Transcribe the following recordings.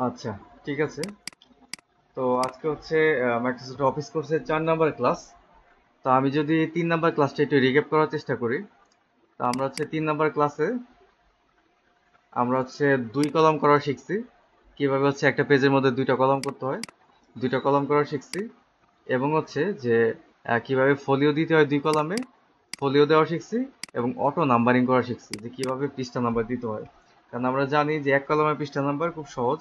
আচ্ছা, ঠিক আছে। তো আজকে হচ্ছে মাইক্রোসফট অফিস কোর্সের 4 নাম্বার ক্লাস। তো আমি যদি 3 নাম্বার ক্লাসটা একটু রিক্যাপ করার চেষ্টা করি। তো আমরা হচ্ছে 3 নাম্বার ক্লাসে আমরা হচ্ছে 2 কলাম করা শিখছি। কিভাবে হচ্ছে একটা পেজের মধ্যে 2টা কলাম করতে হয়, 2টা কলাম করা শিখছি। এবং হচ্ছে যে কিভাবে ফোলিও দিতে হয় 2 কলামে, ফোলিও দেওয়া শিখছি। এবং অটো নাম্বারিং করা শিখছি, যে কিভাবে পৃষ্ঠা নাম্বার দিতে হয়। কারণ আমরা জানি যে 1 কলামে পৃষ্ঠা নাম্বার খুব সহজ,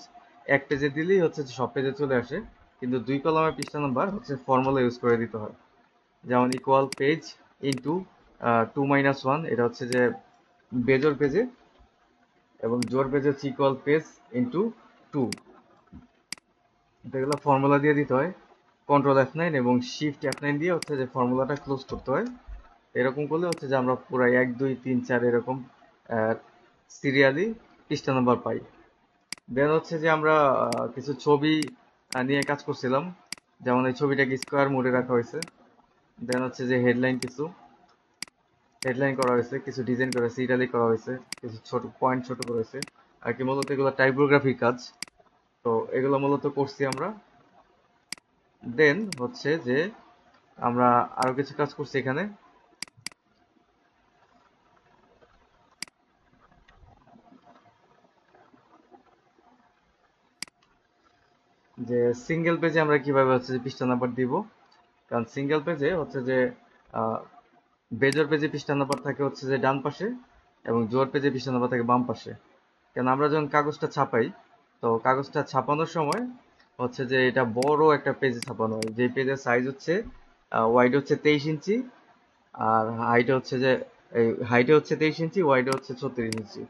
এক পেজে দিলেই হচ্ছে যে সব পেজে চলে আসে। কিন্তু 2 কলামে পৃষ্ঠা নাম্বার হচ্ছে ফর্মুলা ইউজ করে দিতে হয়। যেমন ইকুয়াল পেজ ইন্টু 2 - 1, এটা হচ্ছে যে বেজোর পেজে, এবং জোর পেজে হচ্ছে ইকুয়াল পেজ ইন্টু 2। এগুলো ফর্মুলা দিয়ে দিতে হয়। কন্ট্রোল F9 এবং শিফট F9 দিয়ে হচ্ছে যে ফর্মুলাটা ক্লোজ করতে হয়। এরকম করলে হচ্ছে যে আমরা পুরো 1 2 3 4 এরকম সিরিয়ালি পৃষ্ঠা নাম্বার পাই। দেন হচ্ছে যে আমরা কিছু ছবি নিয়ে কাজ করছিলাম। যেমন এই ছবিটাকে স্কোয়ার মোডে রাখা হয়েছে। দেন হচ্ছে যে হেডলাইন, কিছু হেডলাইন করা হয়েছে, কিছু ডিজাইন করা হয়েছে, ইটালিক করা হয়েছে, কিছু ছোট পয়েন্ট ছোট করা হয়েছে। আর কি মূলত এগুলো টাইপোগ্রাফির কাজ। তো এগুলো মূলত করছি আমরা। দেন হচ্ছে যে আমরা আরো কিছু কাজ করছি এখানে। যে সিঙ্গেল পেজে আমরা কিভাবে হচ্ছে যে পৃষ্ঠা নাম্বার দিব। কারণ সিঙ্গেল পেজে হচ্ছে যে বেজোর পেজে পৃষ্ঠা নাম্বার থাকে হচ্ছে যে ডান পাশে, এবং জোর পেজে পৃষ্ঠা নাম্বার থাকে বাম পাশে। কেন আমরা যখন কাগজটা ছাপাই, তো কাগজটা ছাপানোর সময় হচ্ছে যে এটা বড় একটা পেজে ছাপানো হয়, যে পেজের সাইজ হচ্ছে ওয়াইড হচ্ছে 23 ইঞ্চি, আর হাইটে হচ্ছে যে এই হাইটে হচ্ছে 23 ইঞ্চি, ওয়াইডে হচ্ছে 36 ইঞ্চি।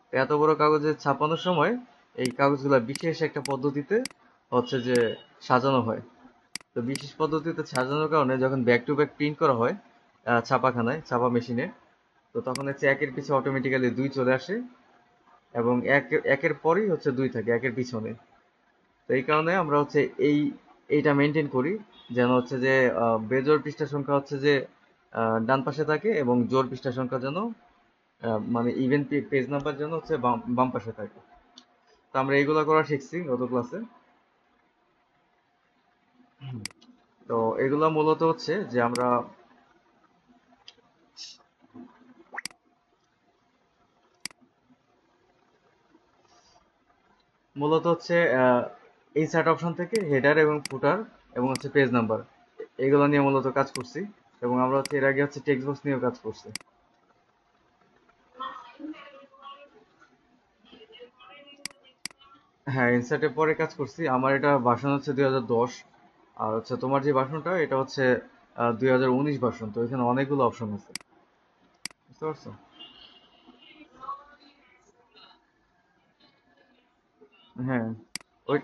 তো এত বড় কাগজে ছাপানোর সময় এই কাগজগুলা বিশেষ একটা পদ্ধতিতে হচ্ছে যে সাজানো হয়। তো বিশেষ পদ্ধতিতে সাজানোর কারণে যখন ব্যাক টু ব্যাক প্রিন্ট করা হয় ছাপাখানায়, ছাপা মেশিনে, তো তখন হচ্ছে একের পিছে অটোমেটিক্যালি 2 চলে আসে। এবং একের পরেই হচ্ছে 2 থাকে একের পিছনে। তো এই কারণে আমরা হচ্ছে এইটা মেনটেন করি, যেন হচ্ছে যে বেজোড় পৃষ্ঠা সংখ্যা হচ্ছে যে ডান পাশে থাকে, এবং জোড় পৃষ্ঠা সংখ্যা যেন মানে ইভেন পেজ নাম্বার যেন হচ্ছে বাম বাম পাশে থাকে। তো আমরা এইগুলা করা শিখছি গত ক্লাসে। তো এগুলা মূলত হচ্ছে যে আমরা মূলত হচ্ছে ইনসার্ট অপশন থেকে হেডার এবং ফুটার এবং হচ্ছে পেজ নাম্বার, এগুলো নিয়ে মূলত কাজ করছি। এবং আমরা হচ্ছে এর আগে হচ্ছে টেক্সট বক্স নিয়েও কাজ করছি। হ্যাঁ, ইনসার্টের পরে কাজ করছি। আমার এটা ভার্সন হচ্ছে 2010। আর হচ্ছে তোমার যে ভার্সনটা, এটা হচ্ছে 2019 ভার্সন। তো এখানে অনেকগুলো অপশন আছে, বুঝতে পারছো? হ্যাঁ, ওই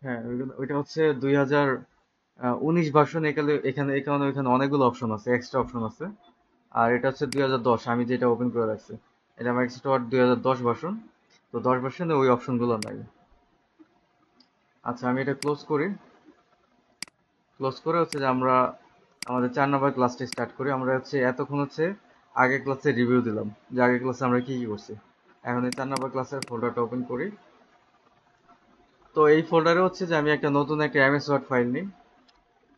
হ্যাঁ ওইটা হচ্ছে 2019 ভার্সন। এখানে এখানে এখানে ওইখানে অনেকগুলো অপশন আছে, এক্সট্রা অপশন আছে। আর এটা হচ্ছে 2010, আমি যেটা ওপেন করে রাখছি। এটা মাইক্রোসফট 2010 ভার্সন। তো 10 ভার্সনে ওই অপশনগুলো নাই। আচ্ছা, আমি এটা ক্লোজ করি। ক্লোজ করে হচ্ছে যে আমরা আমাদের 4 নম্বর ক্লাসটা স্টার্ট করি। আমরা হচ্ছে এতক্ষণ হচ্ছে আগের ক্লাসে রিভিউ দিলাম, যে আগের ক্লাসে আমরা কি কি করছি। এখন এই 4 নম্বর ক্লাসের ফোল্ডারটা ওপেন করি। তো এই ফোল্ডারে হচ্ছে যে আমি একটা নতুন একটা এমএস ওয়ার্ড ফাইল নিই।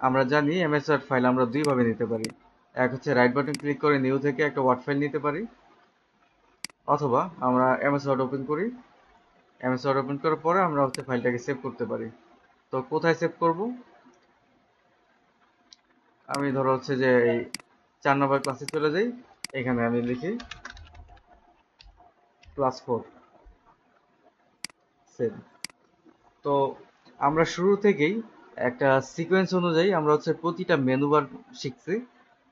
আমরা জানি এমএস ওয়ার্ড ফাইল আমরা দুইভাবে নিতে পারি। এক হচ্ছে রাইট বাটন ক্লিক করে নিউ থেকে একটা ওয়ার্ড ফাইল নিতে পারি, অথবা আমরা এমএস ওয়ার্ড ওপেন করি। এমএস ওয়ার্ড ওপেন করার পরে আমরা হচ্ছে ফাইলটাকে সেভ করতে পারি। তো কোথায় সেভ করব? আমি ধরো হচ্ছে যে এই 4 নম্বর ক্লাসে চলে যাই। এখানে আমি লিখি ক্লাস 4 সেভ। তো আমরা শুরু থেকেই একটা সিকোয়েন্স অনুযায়ী আমরা হচ্ছে প্রতিটা মেনু বার শিখছি।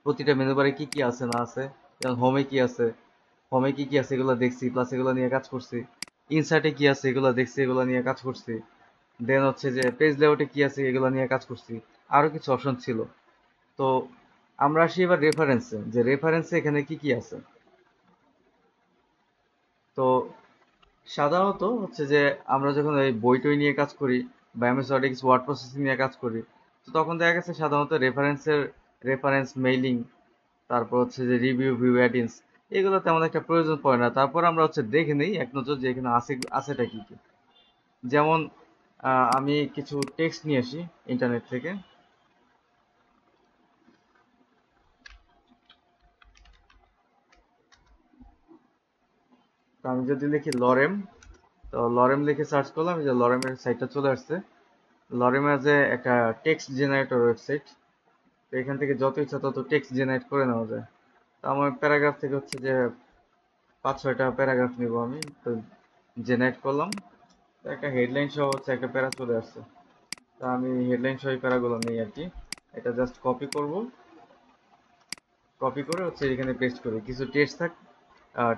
প্রতিটা মেনু বারে কি কি আছে না আছে। যেমন হোমে কি আছে, হোমে কি কি আছে এগুলো দেখছি, প্লাস এগুলো নিয়ে কাজ করছি। ইনসার্টে কি আছে এগুলো দেখছি, এগুলো নিয়ে কাজ করছি। দেন হচ্ছে যে পেজ লেআউটে কি আছে এগুলো নিয়ে কাজ করছি। আরো কিছু অপশন ছিল। তো আমরা আসি এবার রেফারেন্সে, যে রেফারেন্সে এখানে কি কি আছে। তো সাধারণত হচ্ছে যে আমরা যখন এই বই টই নিয়ে কাজ করি, বা MS Word x word processing নিয়ে কাজ করি, তো তখন দেখা গেছে সাধারণত রেফারেন্স মেইলিং, তারপর হচ্ছে যে রিভিউ ভিউ অ্যাডিন্স, এগুলো তেমন একটা প্রয়োজন পড়ে না। তারপর আমরা হচ্ছে দেখে নিই এক নজর যে এখানে আছেটা কি কি। যেমন আমি কিছু টেক্সট নিয়ে আসি ইন্টারনেট থেকে। তো আমি যদি লিখি লরেম, তো লরেম লিখে সার্চ করলাম, এই যে লরেমের সাইটটা চলে আসছে। লরেম যে একটা টেক্সট জেনারেটর ওয়েবসাইট। তো এখান থেকে যত ইচ্ছা তত টেক্সট জেনারেট করে নেওয়া যায়। তো আমার প্যারাগ্রাফ থেকে হচ্ছে যে 5-6টা প্যারাগ্রাফ নিব আমি। তো জেনারেট করলাম, তো একটা হেডলাইন সহ হচ্ছে একটা প্যারা চলে আসছে। তা আমি হেডলাইন সহ প্যারাগুলো নেই আর কি। এটা জাস্ট কপি করব, কপি করে হচ্ছে এখানে পেস্ট করি। কিছু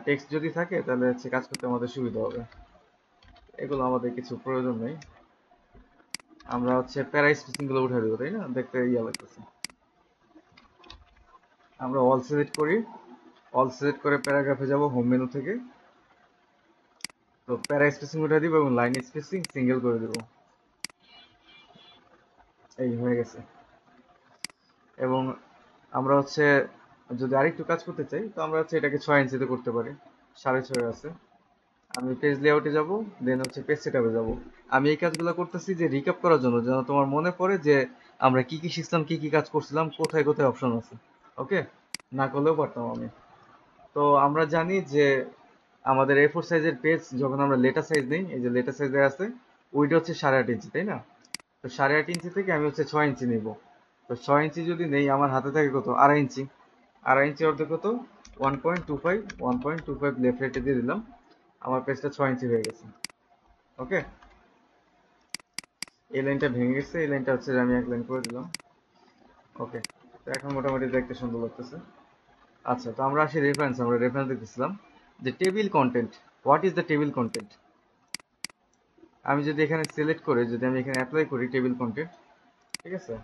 টেক্সট যদি থাকে তাহলে হচ্ছে কাজ করতে আমাদের সুবিধা হবে। এগুলো আমাদের কিছু প্রয়োজন নেই। আমরা হচ্ছে প্যারা স্পেসিং গুলো উঠে দেবো, তাই না? দেখতে ইয়া লাগতেছে। আমরা অল সিলেক্ট করি, অল সিলেক্ট করে প্যারাগ্রাফে যাব হোম মেনু থেকে। তো প্যারা স্পেসিং উঠে দিব এবং লাইন স্পেসিং সিঙ্গেল করে দেব। এই হয়ে গেছে। এবং আমরা হচ্ছে যদি আরেকটু কাজ করতে চাই, তো আমরা হচ্ছে এটাকে 6 ইঞ্চিতে করতে পারি। 6.5 আছে। আমি পেজ লেআউটে যাব, দেন হচ্ছে পেজ সেটআপে যাব। আমি এই কাজগুলো করতেছি যে রিক্যাপ করার জন্য, যেন তোমার মনে পড়ে যে আমরা কি কি শিখলাম, কি কি কাজ করছিলাম, কোথায় কোথায় অপশন আছে। ওকে, না করলেও পারতাম আমি। তো আমরা জানি যে আমাদের A4 সাইজের পেজ যখন আমরা লেটার সাইজ নেই, এই যে লেটার সাইজে আছে, ওইটা হচ্ছে 8.5 ইঞ্চি, তাই না? তো 8.5 ইঞ্চি থেকে আমি হচ্ছে 6 ইঞ্চি নিব। তো 6 ইঞ্চি যদি নেই, আমার হাতে থাকে কত, 2.5 ইঞ্চি। 2.5 ইঞ্চি অর্ধেক কত, 1.25। 1.25 লেফট রাইটে দিয়ে দিলাম, আমার পেজটা 6 ইঞ্চি হয়ে গেছে। ওকে, এই লাইনটা ভেঙে গেছে, এই লাইনটা হচ্ছে যে আমি এক লাইন করে দিলাম। ওকে, তো এখন মোটামুটি দেখতে সুন্দর লাগতেছে। আচ্ছা, তো আমরা আসি রেফারেন্স। আমরা রেফারেন্স দেখতেছিলাম যে table content. What is the table content? আমি যদি এখানে সিলেক্ট করে যদি আমি এখানে অ্যাপ্লাই করি টেবিল কন্টেন্ট, ঠিক আছে,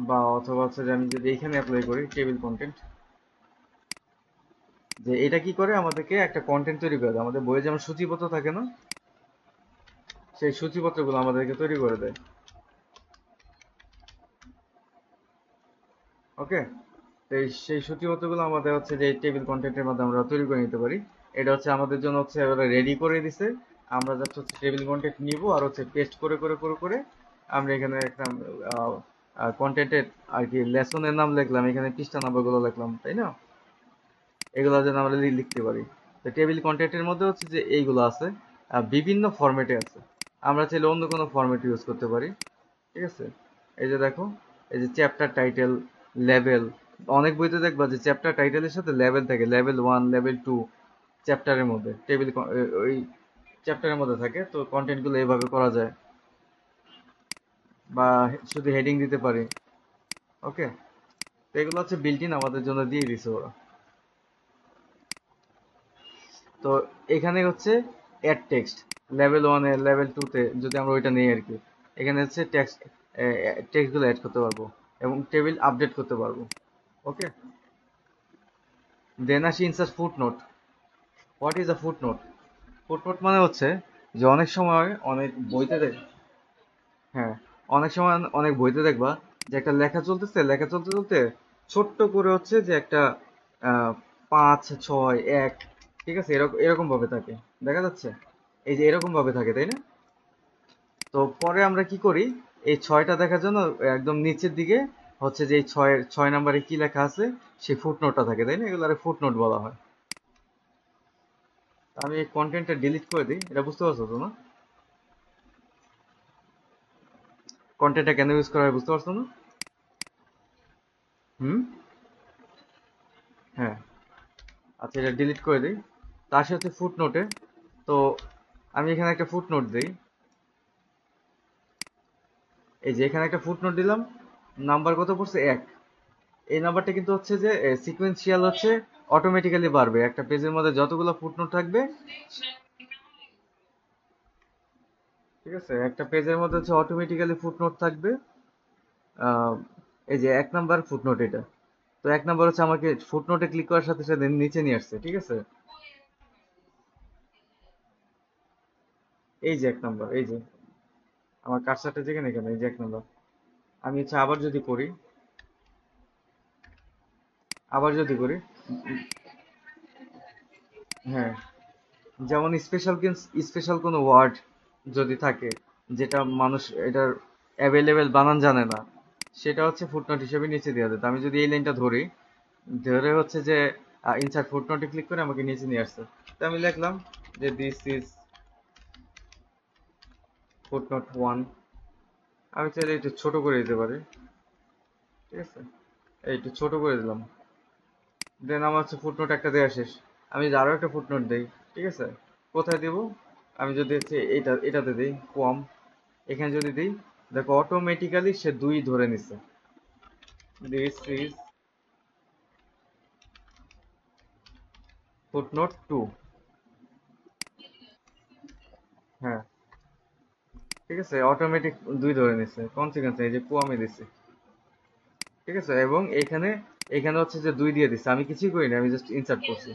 বা অথবা হচ্ছে যে আমি যদি এখানে অ্যাপ্লাই করি টেবিল কন্টেন্ট, যে এটা কি করে, আমাদেরকে একটা কন্টেন্ট তৈরি করে দেয়। আমাদের বইয়ে যেমন সূচিপত্র থাকে না, সেই সূচিপত্রগুলো আমাদেরকে তৈরি করে দেয়। ওকে, তো সেই সূচিপত্রগুলো আমাদের হচ্ছে যে টেবিল কন্টেন্টের মাধ্যমে আমরা তৈরি করে নিতে পারি। এটা হচ্ছে আমাদের জন্য হচ্ছে রেডি করে দিছে। আমরা জাস্ট হচ্ছে টেবিল কন্টেন্ট নিব আর হচ্ছে পেস্ট করে করে করে করে আমরা এখানে একটা কন্টেন্টের আর কি লেসনের নাম লিখলাম, এখানে পৃষ্ঠা নাম্বারগুলো লিখলাম, তাই না? এগুলো যেন আমরা লিখতে পারি। তো টেবিল কন্টেন্টের মধ্যে হচ্ছে যে এইগুলো আছে, বিভিন্ন ফরম্যাটে আছে। আমরা চাইলে অন্য কোনো ফরম্যাট ইউজ করতে পারি। ঠিক আছে, এই যে দেখো, এই যে চ্যাপ্টার টাইটেল, লেভেল। অনেক বইতে দেখবা যে চ্যাপ্টার টাইটেলের সাথে লেভেল থাকে, লেভেল 1, লেভেল 2 চ্যাপ্টারের মধ্যে, ওই চ্যাপ্টারের মধ্যে থাকে। তো কন্টেন্ট গুলো এইভাবে করা যায়, বা শুধু হেডিং দিতে পারি। ওকে, তো এগুলো হচ্ছে বিল্ট ইন আমাদের জন্য দিয়ে দিছে ওরা। তো এখানে হচ্ছে অ্যাড টেক্সট, লেভেল 1 এ লেভেল 2 তে যদি আমরা ওইটা নেই আর কি, এখানে হচ্ছে টেক্সট গুলো অ্যাড করতে পারবো এবং টেবিল আপডেট করতে পারবো। ওকে, দেন আসি insert footnote. What is a footnote? Footnote মানে হচ্ছে যে অনেক সময় অনেক বইতে হ্যাঁ, অনেক সময় অনেক বইতে দেখবা যে একটা লেখা চলতেছে, লেখা চলতে চলতে ছোট্ট করে হচ্ছে যে একটা 5, 6, 1, ঠিক আছে, এরকম এরকম ভাবে থাকে, দেখা যাচ্ছে? এই যে এরকম ভাবে থাকে, তাই না? তো পরে আমরা কি করি, এই 6টা দেখার জন্য একদম নিচের দিকে হচ্ছে যে এই 6 নম্বরে কি লেখা আছে সেই ফুটনোটটা থাকে, তাই না? এগুলো ফুটনোট বলা হয়। আমি এই কন্টেন্টটা ডিলিট করে দিই, এটা বুঝতে পারছো তো না? কন্টেন্টটা কেন ইউজ করা হয় বুঝতে পারছো না? হুম, হ্যাঁ। আচ্ছা, এটা ডিলিট করে দিই। তার সাথে ফুটনোটে, তো আমি এখানে একটা ফুটনোট দিই। এই যে এখানে একটা ফুটনোট দিলাম, নাম্বার কত পড়ছে, 1। এই নাম্বারটা কিন্তু হচ্ছে যে সিকোয়েন্সিয়াল, হচ্ছে অটোমেটিক্যালি বাড়বে। একটা পেজের মধ্যে যতগুলো ফুটনোট থাকবে, ঠিক আছে, একটা পেজের মধ্যে হচ্ছে অটোমেটিক্যালি ফুটনোট থাকবে। আহ, এই যে 1 নাম্বার ফুটনোট এটা। তো 1 নাম্বার হচ্ছে আমাকে ফুটনোটে ক্লিক করার সাথে সাথে নিচে নিয়ে আসছে, ঠিক আছে। এই যে 1 নাম্বার, এই যে আমার কার্সারটা যেখানে, এখানে এই যে 1 নাম্বার। আমি হচ্ছে আবার যদি করি, আবার যদি করি, হ্যাঁ, যেমন স্পেশাল কোনো ওয়ার্ড যদি থাকে যেটা মানুষ এটার অ্যাভেলেবেল বানান জানে না, সেটা হচ্ছে ফুটনোট হিসেবে নিচে দেওয়া যায়। তো আমি যদি এই লাইনটা ধরি, ধরে হচ্ছে যে ইনসার্ট ফুটনোটে ক্লিক করে আমাকে নিচে নিয়ে আসছে। তো আমি লিখলাম যে দিস ইজ ফুটনোট 1। আমি চাইলে একটু ছোট করে দিতে পারি, ঠিক আছে, এই একটু ছোট করে দিলাম। দেন আমার হচ্ছে ফুটনোট একটা দেওয়া শেষ। আমি যদি আরো একটা ফুটনোট দেই, ঠিক আছে, কোথায় দিব? আমি যদি হচ্ছে এটাতে দিই কম, এখানে যদি দিই, দেখো অটোমেটিক্যালি সে 2 ধরে নিচ্ছে। This is footnote 2। হ্যাঁ, ঠিক আছে, অটোমেটিক 2 ধরে নিচ্ছে, কনসিকুয়েন্স এই যে আমি দিচ্ছি, ঠিক আছে। এবং এখানে এখানে হচ্ছে যে 2 দিয়ে দিচ্ছে, আমি কিছুই করি না, আমি জাস্ট ইনসার্ট করছি।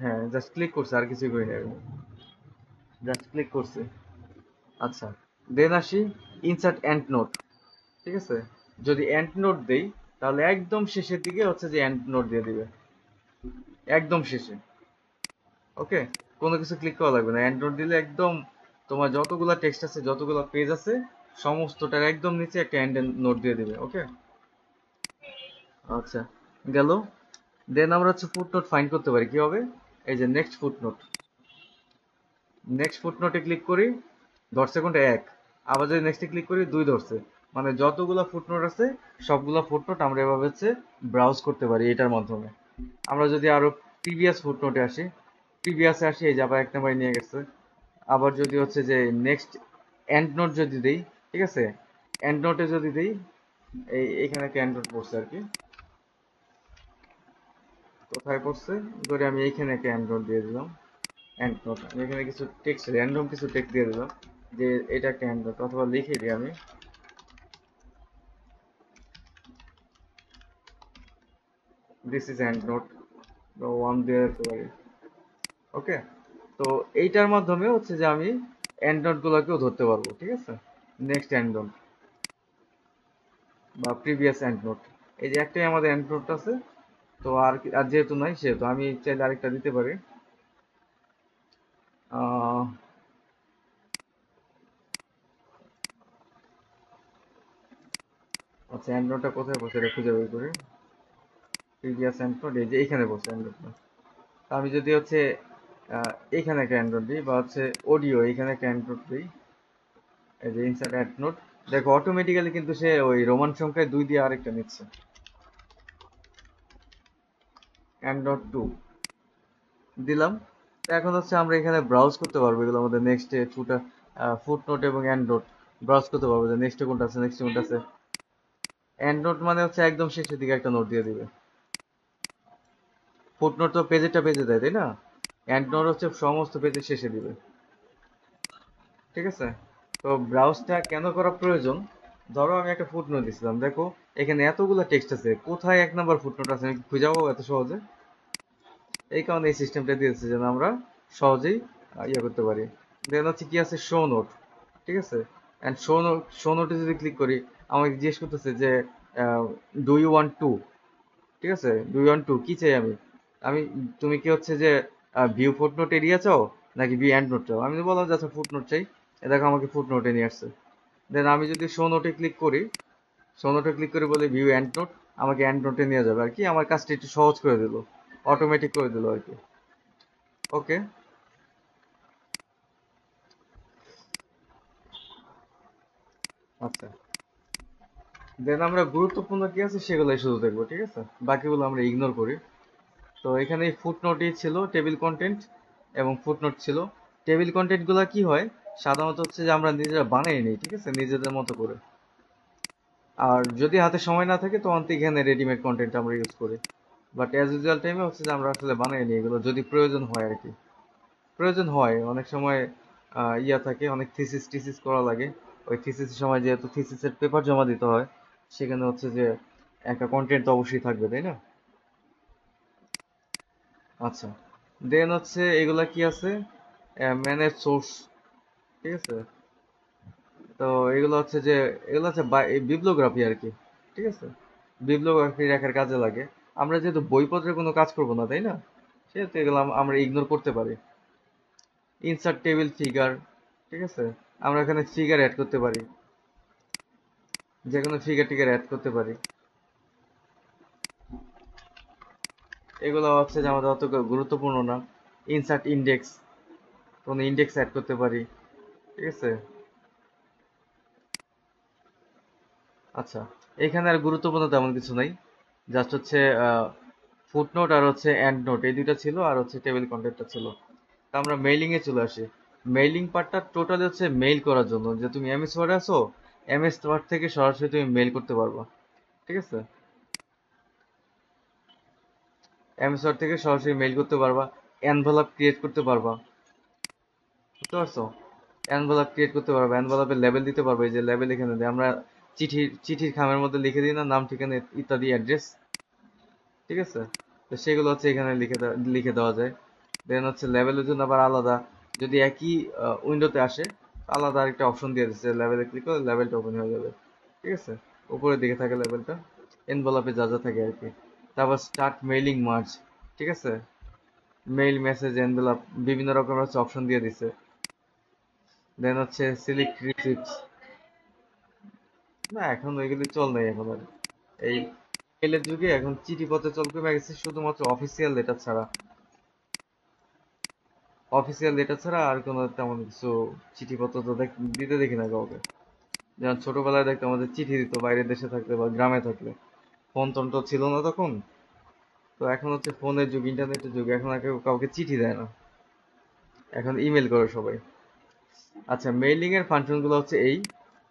হ্যাঁ, জাস্ট ক্লিক করছি, আর কিছুই করি না, জাস্ট ক্লিক করছি। আচ্ছা, দেন আসি ইনসার্ট এন্ড নোট, ঠিক আছে। যদি এন্ড নোট দেই, তাহলে একদম শেষের দিকে হচ্ছে যে এন্ড নোট দিয়ে দিবে, একদম শেষে। ওকে, কোনো কিছু ক্লিক করা লাগবে না, এন্ড নোট দিলে একদম তোমার যতগুলা টেক্সট আছে, যতগুলা পেজ আছে, সমস্তটার একদম নিচে একটা এন্ড নোট দিয়ে দিবে। ওকে, আচ্ছা, গেল। দেন আমরা হচ্ছে ফুটনোট ফাইন্ড করতে পারি কিভাবে? এই যে নেক্সট ফুটনোট, নেক্সট ফুটনোটে ক্লিক করি, ধরছে কোনটা 1। আবার যদি নেক্সটে ক্লিক করি 2 ধরছে। মানে যতগুলা ফুটনোট আছে সবগুলা ফুটনোট আমরা এভাবে হচ্ছে ব্রাউজ করতে পারি এটার মাধ্যমে। আমরা যদি আরো প্রিভিয়াস ফুটনোটে আসি, প্রিভিয়াসে আসি, এই যে আবার 1 নাম্বারে নিয়ে গেছে। আবার যদি হচ্ছে যে নেক্সট এন্ড নোট যদি দেই, ঠিক আছে, এন্ড নোটে যদি দেই, এইখানে একটা এন্ড নোট পড়ছে আর কি, কোথায় পড়ছে, ধরে আমি এইখানে একটা এন্ড নোট দিয়ে দিলাম। এন্ড নোট, আমি এখানে কিছু টেক্সট, র্যান্ডম কিছু টেক্সট দিয়ে দিলাম যে এটা একটা এন্ড নোট, অথবা লিখে দিই আমি দিস ইজ এন্ড নোট, 1 দিয়ে দিতে পারি। ওকে, তো এইটার মাধ্যমে হচ্ছে যে আমি এন্ড নোট গুলোকেও ধরতে পারবো, ঠিক আছে। নেক্সট এন্ড নোট বা প্রিভিয়াস এন্ড নোট, এই যে একটাই আমাদের এন্ড নোট আছে। তো আর যেহেতু নাই, সেহেতু আমি চাইলে আরেকটা দিতে পারি। আহ, আচ্ছা, এন্ড নোটটা কোথায় বসে এটা খুঁজে বের করি। প্রিভিয়াস এন্ড নোট, এই যে এইখানে বসে এন্ড নোটটা। আমি যদি হচ্ছে এইখানে একটা এন্ড নোট দিই, বা হচ্ছে অডিও এইখানে একটা এন্ড নোট দিই, এই যে ইনসার্ট এন্ড নোট, দেখো অটোমেটিক্যালি কিন্তু সে ওই রোমান সংখ্যায় 2 দিয়ে আরেকটা নিচ্ছে, এন্ড নোট 2 দিলাম। তো এখন হচ্ছে আমরা এখানে ব্রাউজ করতে পারবো এগুলো আমাদের নেক্সট ফুট নোট এবং এন্ড নোট ব্রাউজ করতে পারবো যে নেক্সট কোনটা আছে, নেক্সট কোনটা আছে। এন্ড নোট মানে হচ্ছে একদম শেষের দিকে একটা নোট দিয়ে দিবে। ফুট নোট তো পেজেরটা পেজে দেয়, তাই না? এন্ড নোট হচ্ছে সমস্ত পেজের শেষে দিবে, ঠিক আছে। তো ব্রাউজটা কেন করা প্রয়োজন? ধরো আমি একটা ফুট নোট দিছিলাম, দেখো এখানে এতগুলা টেক্সট আছে, কোথায় 1 নাম্বার ফুট নোট আছে আমি খুঁজে পাবো এত সহজে? এই কারণে এই সিস্টেমটা দিয়েছে যেন আমরা সহজেই ইয়ে করতে পারি। দেন হচ্ছে কি আছে, শো নোট, ঠিক আছে। এন্ড শো নোটে যদি ক্লিক করি, আমাকে জিজ্ঞেস করতেছে যে ডু ইউ ওয়ান্ট টু, ঠিক আছে, ডু ইউ ওয়ান্ট টু কি চাই আমি, আমি তুমি কি হচ্ছে যে ভিউ ফুট নোট এরিয়া চাও নাকি ভিউ এন্ড নোট চাও? আমি তো বললাম যে আচ্ছা ফুট নোট চাই। এ দেখো আমাকে ফুট নোটে নিয়ে আসছে। দেন আমি যদি শো নোটে ক্লিক করি, শো নোটে ক্লিক করে বলি ভিউ এন্ড নোট, আমাকে এন্ড নোটে নিয়ে যাবে আর কি, আমার কাজটা একটু সহজ করে দিল, অটোমেটিক করে দিল আর কি। ওকে, আচ্ছা, দেন আমরা গুরুত্বপূর্ণ কি আছে সেগুলাই শুধু দেখবো, ঠিক আছে, বাকিগুলো আমরা ইগনোর করি। তো এখানে ফুটনোটই ছিল টেবিল কন্টেন্ট, এবং ফুটনোট ছিল। টেবিল কন্টেন্ট গুলা কি হয়, সাধারণত হচ্ছে যে আমরা নিজেরা বানিয়ে নিই, ঠিক আছে, নিজেদের মতো করে। আর যদি হাতে সময় না থাকে তখন তো এখানে রেডিমেড কন্টেন্ট আমরা ইউজ করি। বাট অ্যাজ ইউজুয়াল টাইমে হচ্ছে যে আমরা আসলে বানিয়ে নিই এগুলো, যদি প্রয়োজন হয় আর কি। প্রয়োজন হয় অনেক সময়, ইয়া থাকে, অনেক থিসিস টিসিস করা লাগে। ওই থিসিসের সময় যেহেতু থিসিসের পেপার জমা দিতে হয়, সেখানে হচ্ছে যে একটা কন্টেন্ট তো অবশ্যই থাকবে, তাই না? আচ্ছা, দেন হচ্ছে এগুলা কি আছে, ম্যানেজ সোর্স, ঠিক আছে। তো এগুলো হচ্ছে যে এগুলো হচ্ছে বিবলিওগ্রাফি আর কি, ঠিক আছে, বিবলিওগ্রাফি রাখার কাজে লাগে। আমরা যেহেতু বইপত্রের কোনো কাজ করব না, তাই না? সেহেতু এগুলো আমরা ইগনোর করতে পারি। ইনসার্ট টেবিল ফিগার, ঠিক আছে, আমরা এখানে ফিগার অ্যাড করতে পারি, যে কোনো ফিগার টিগার অ্যাড করতে পারি। এগুলো হচ্ছে যে আমাদের অত গুরুত্বপূর্ণ না। ইনসার্ট ইন্ডেক্স, কোনো ইন্ডেক্স অ্যাড করতে পারি, ঠিক আছে। আচ্ছা, এখানে আর গুরুত্বপূর্ণ তেমন কিছু নাই, জাস্ট হচ্ছে ফুটনোট আর হচ্ছে এন্ড নোট, এই দুইটা ছিল, আর হচ্ছে টেবিল কন্টেন্টটা ছিল। তা আমরা মেইলিং এ চলে আসি। মেইলিং পার্টটা টোটালি হচ্ছে মেইল করার জন্য, যে তুমি এমএস ওয়ার্ডে আছো, এমএস ওয়ার্ড থেকে সরাসরি তুমি মেইল করতে পারবা, ঠিক আছে। এমএস ওয়ার্ড থেকে সরাসরি মেইল করতে পারবা, এনভেলপ ক্রিয়েট করতে পারবা, বুঝতে পারছো? এনভেলপ ক্রিয়েট করতে পারবা, এনভেলপের লেবেল দিতে পারবে, এই যে লেবেল এখানে দেয়, আমরা চিঠির খামের মধ্যে লিখে দিই না নাম, ঠিকানা ইত্যাদি অ্যাড্রেস, ঠিক আছে। তো সেগুলো হচ্ছে এখানে লিখে দেওয়া যায়। দেন হচ্ছে লেভেলের জন্য আবার আলাদা, যদি একই উইন্ডোতে আসে, আলাদা আরেকটা অপশন দিয়ে দিচ্ছে, লেভেলে ক্লিক করলে লেভেলটা ওপেন হয়ে যাবে, ঠিক আছে। উপরের দিকে থাকে লেভেলটা, এনভেলপে যা যা থাকে আর কি। তারপর স্টার্ট মেইলিং মার্জ, ঠিক আছে, মেইল মেসেজ এনভেলপ বিভিন্ন রকমের হচ্ছে অপশন দিয়ে দিছে। দেন হচ্ছে সিলেক্ট রিসিপ্টস, না এখন ওইগুলি চল নাই এখন আর। এই মেইলের যুগে এখন চিঠিপত্র চল কমে গেছে, শুধুমাত্র অফিসিয়াল লেটার ছাড়া, অফিসিয়াল লেটার ছাড়া আর কোনো তেমন কিছু চিঠিপত্র তো দিতে দেখি না কাউকে। যেমন ছোটবেলায় দেখতে আমাদের চিঠি দিত বাইরের দেশে থাকলে বা গ্রামে থাকলে, ফোন টোন তো ছিল না তখন। তো এখন হচ্ছে ফোনের যুগ, ইন্টারনেটের যুগ, এখন আর কেউ কাউকে চিঠি দেয় না, এখন ইমেল করে সবাই। আচ্ছা, মেইলিং এর ফাংশন গুলো হচ্ছে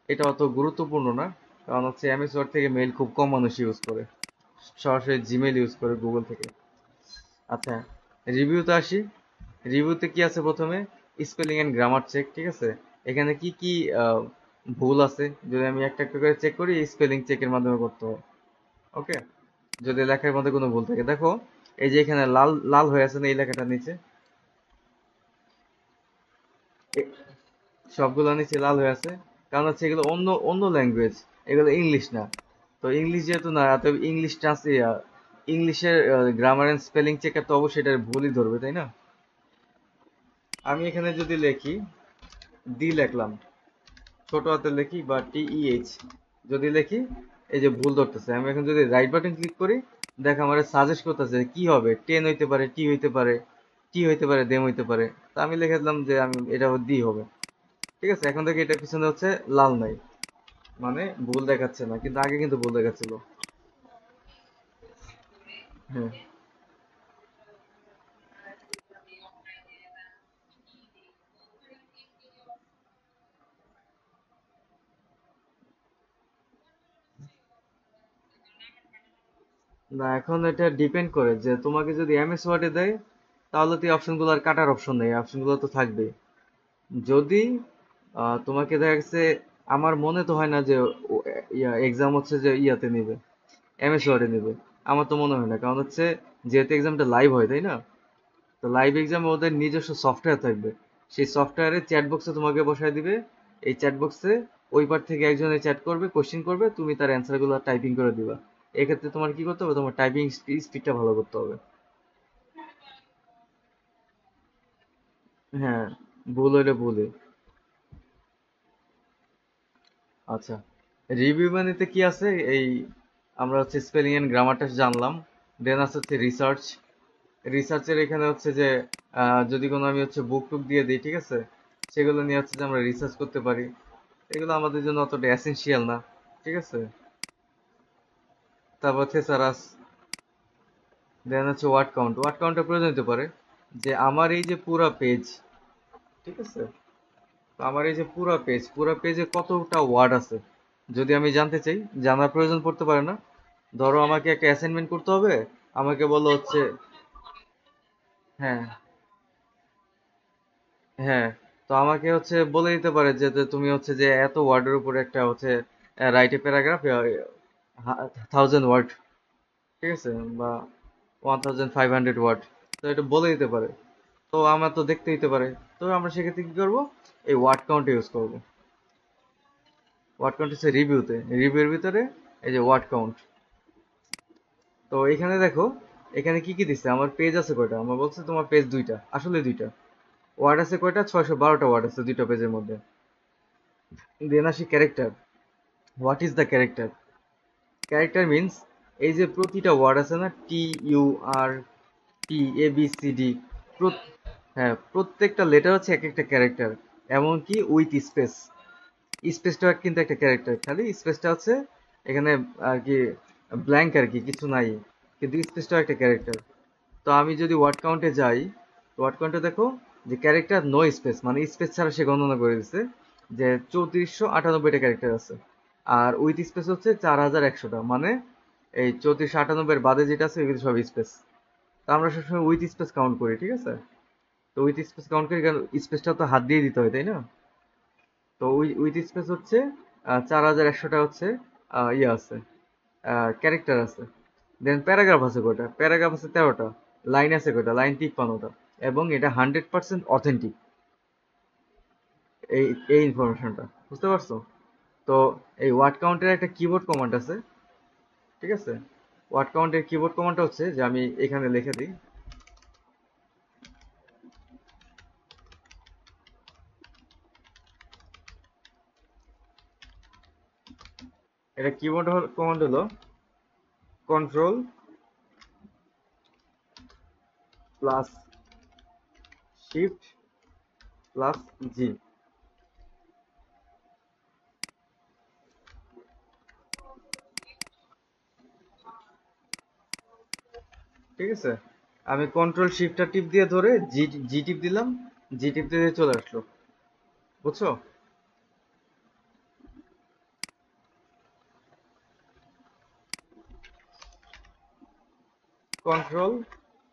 এটা অত গুরুত্বপূর্ণ না, কারণ হচ্ছে এমএস ওয়ার্ড থেকে মেইল খুব কম মানুষ ইউজ করে, সরাসরি জিমেল ইউজ করে গুগল থেকে। আচ্ছা, রিভিউতে আসি। রিভিউতে কি আছে প্রথমে? স্পেলিং এন্ড গ্রামার চেক, ঠিক আছে। এখানে কি কি আহ, ভুল আছে যদি আমি একটা একটা করে চেক করি, স্পেলিং চেকের মাধ্যমে করতে হয়, ওকে। যদি লেখার মধ্যে কোনো ভুল থাকে, দেখো এই যে এখানে লাল লাল হয়ে আছে না এই লেখাটার নিচে, এ- সবগুলো নিচে লাল হয়ে আছে, কারণ হচ্ছে এগুলো অন্য অন্য ল্যাঙ্গুয়েজ, এগুলো ইংলিশ না। তো ইংলিশ যেহেতু না, তবে ইংলিশ ইংলিশের গ্রামার এন্ড স্পেলিং চেকার তো অবশ্যই এটার ভুলই ধরবে, তাই না? আমি এখানে যদি লিখি, ডি লিখলাম, ছোট হাতে লিখি বা টিইএইচ যদি লিখি, এই যে ভুল ধরতেছে। আমি এখন যদি রাইট বাটন ক্লিক করি, দেখ আমার সাজেস্ট করতেছে কি হবে, টেন হইতে পারে, টি হইতে পারে, টি হইতে পারে, দেম হইতে পারে। তা আমি লিখে দিলাম যে আমি এটা ডি হবে, ঠিক আছে। এখন থেকে এটা পিছনে হচ্ছে লাল নাই, মানে ভুল দেখাচ্ছে না, কিন্তু আগে কিন্তু ভুল দেখাচ্ছিল। হ্যাঁ, না এখন এটা ডিপেন্ড করে যে তোমাকে যদি এমএস ওয়ার্ডে দেয়, তাহলে তো এই অপশনগুলো আর কাটার অপশন নেই, অপশনগুলো তো থাকবেই। যদি তোমাকে দেখা গেছে, আমার মনে তো হয় না যে এক্সাম হচ্ছে যে ইয়াতে নিবে, এমএস ওয়ার্ডে নিবে, আমার তো মনে হয় না, কারণ হচ্ছে যেহেতু এক্সামটা লাইভ হয়, তাই না? তো লাইভ এক্সামে ওদের নিজস্ব সফটওয়্যার থাকবে, সেই সফটওয়্যারে চ্যাট বক্সে তোমাকে বসায় দিবে। এই চ্যাট বক্সে ওই পার থেকে একজনে চ্যাট করবে, কোশ্চেন করবে, তুমি তার অ্যান্সার গুলো টাইপিং করে দিবা। এক্ষেত্রে তোমার কি করতে হবে, তোমার টাইপিং স্পিডটা ভালো করতে হবে। হ্যাঁ, ভুল হইলে ভুলে। আচ্ছা, রিভিউ মানেতে কি আছে, এই আমরা হচ্ছে স্পেলিং এন্ড গ্রামারটা জানলাম। দেন আছে হচ্ছে রিসার্চ। রিসার্চের এখানে হচ্ছে যে যদি কোনো আমি হচ্ছে বুক টুক দিয়ে দিই, ঠিক আছে, সেগুলো নিয়ে হচ্ছে যে আমরা রিসার্চ করতে পারি। এগুলো আমাদের জন্য অতটা এসেনশিয়াল না, ঠিক আছে। তারপর থেসারাস। দেন হচ্ছে ওয়ার্ড কাউন্ট, ওয়ার্ড কাউন্টের প্রয়োজন হতে পারে, যে আমার এই যে পুরা পেজ, ঠিক আছে, তো আমার এই যে পুরা পেজে কতটা ওয়ার্ড আছে, যদি আমি জানতে চাই, জানার প্রয়োজন পড়তে পারে না। ধরো আমাকে একটা অ্যাসাইনমেন্ট করতে হবে, আমাকে বলো হচ্ছে, হ্যাঁ, হ্যাঁ, তো আমাকে হচ্ছে বলে দিতে পারে যে যে তুমি হচ্ছে যে এত ওয়ার্ডের উপরে একটা হচ্ছে রাইট এ প্যারাগ্রাফ 1000 ওয়ার্ড, ঠিক আছে, বা 1500 ওয়ার্ড, তো এটা বলে দিতে পারে। তো আমার তো দেখতে দিতে পারে, তো আমরা সেক্ষেত্রে কি করব, এই ওয়ার্ড কাউন্ট ইউজ করব। ওয়ার্ড কাউন্ট হচ্ছে রিভিউতে, রিভিউর ভিতরে এই যে ওয়ার্ড কাউন্ট। তো এখানে দেখো, এখানে কি কি দিছে, আমার পেজ আছে কয়টা, আমার বলছে তোমার পেজ দুইটা, আসলে দুইটা। ওয়ার্ড আছে কয়টা, 612টা ওয়ার্ড আছে দুইটা পেজের মধ্যে। দেন আসি character. What is the character? Character means এই যে প্রতিটা ওয়ার্ড আছে না, T, U, R, T, A, B, C, D, হ্যাঁ প্রত্যেকটা লেটার হচ্ছে এক একটা ক্যারেক্টার। এমনকি উইথ স্পেস, স্পেসটা কিন্তু একটা ক্যারেক্টার, খালি স্পেসটা হচ্ছে এখানে আর কি ব্ল্যাঙ্ক আর কি, কিছু নাই, কিন্তু স্পেসটাও একটা ক্যারেক্টার। তো আমি যদি ওয়ার্ড কাউন্টে যাই, ওয়ার্ড কাউন্টে দেখো যে ক্যারেক্টার নো স্পেস, মানে স্পেস ছাড়া সে গণনা করে দিচ্ছে যে 3498টা ক্যারেক্টার আছে। আর উইথ স্পেস হচ্ছে 4100টা, মানে এই 3498 বাদে যেটা আছে এগুলো সব স্পেস। তো আমরা সবসময় উইথ স্পেস কাউন্ট করি, ঠিক আছে? তো উইথ স্পেস কাউন্ট করি কারণ স্পেসটা তো হাত দিয়ে দিতে হয়, তাই না? তো উইথ স্পেস হচ্ছে 4100টা হচ্ছে ইয়ে আছে, ক্যারেক্টার আছে। দেন প্যারাগ্রাফ আছে কয়টা, প্যারাগ্রাফ আছে 13টা। লাইন আছে কয়টা, লাইন 53টা। এবং এটা 100% অথেন্টিক, এই এই ইনফরমেশনটা, বুঝতে পারছো? তো এই ওয়ার্ড কাউন্টের একটা কিবোর্ড কমান্ড আছে, ঠিক আছে? ওয়ার্ড কাউন্টের কিবোর্ড কমান্ডটা হচ্ছে যে আমি এখানে লিখে দিই। এটা কিবোর্ড কমান্ড হলো কন্ট্রোল প্লাস শিফট প্লাস জি। ঠিক আছে, আমি কন্ট্রোল শিফটটা টিপ দিয়ে ধরে জি, জি টিপ দিলাম, জি টিপ দিয়ে চলে আসলো, বুঝছো? কন্ট্রোল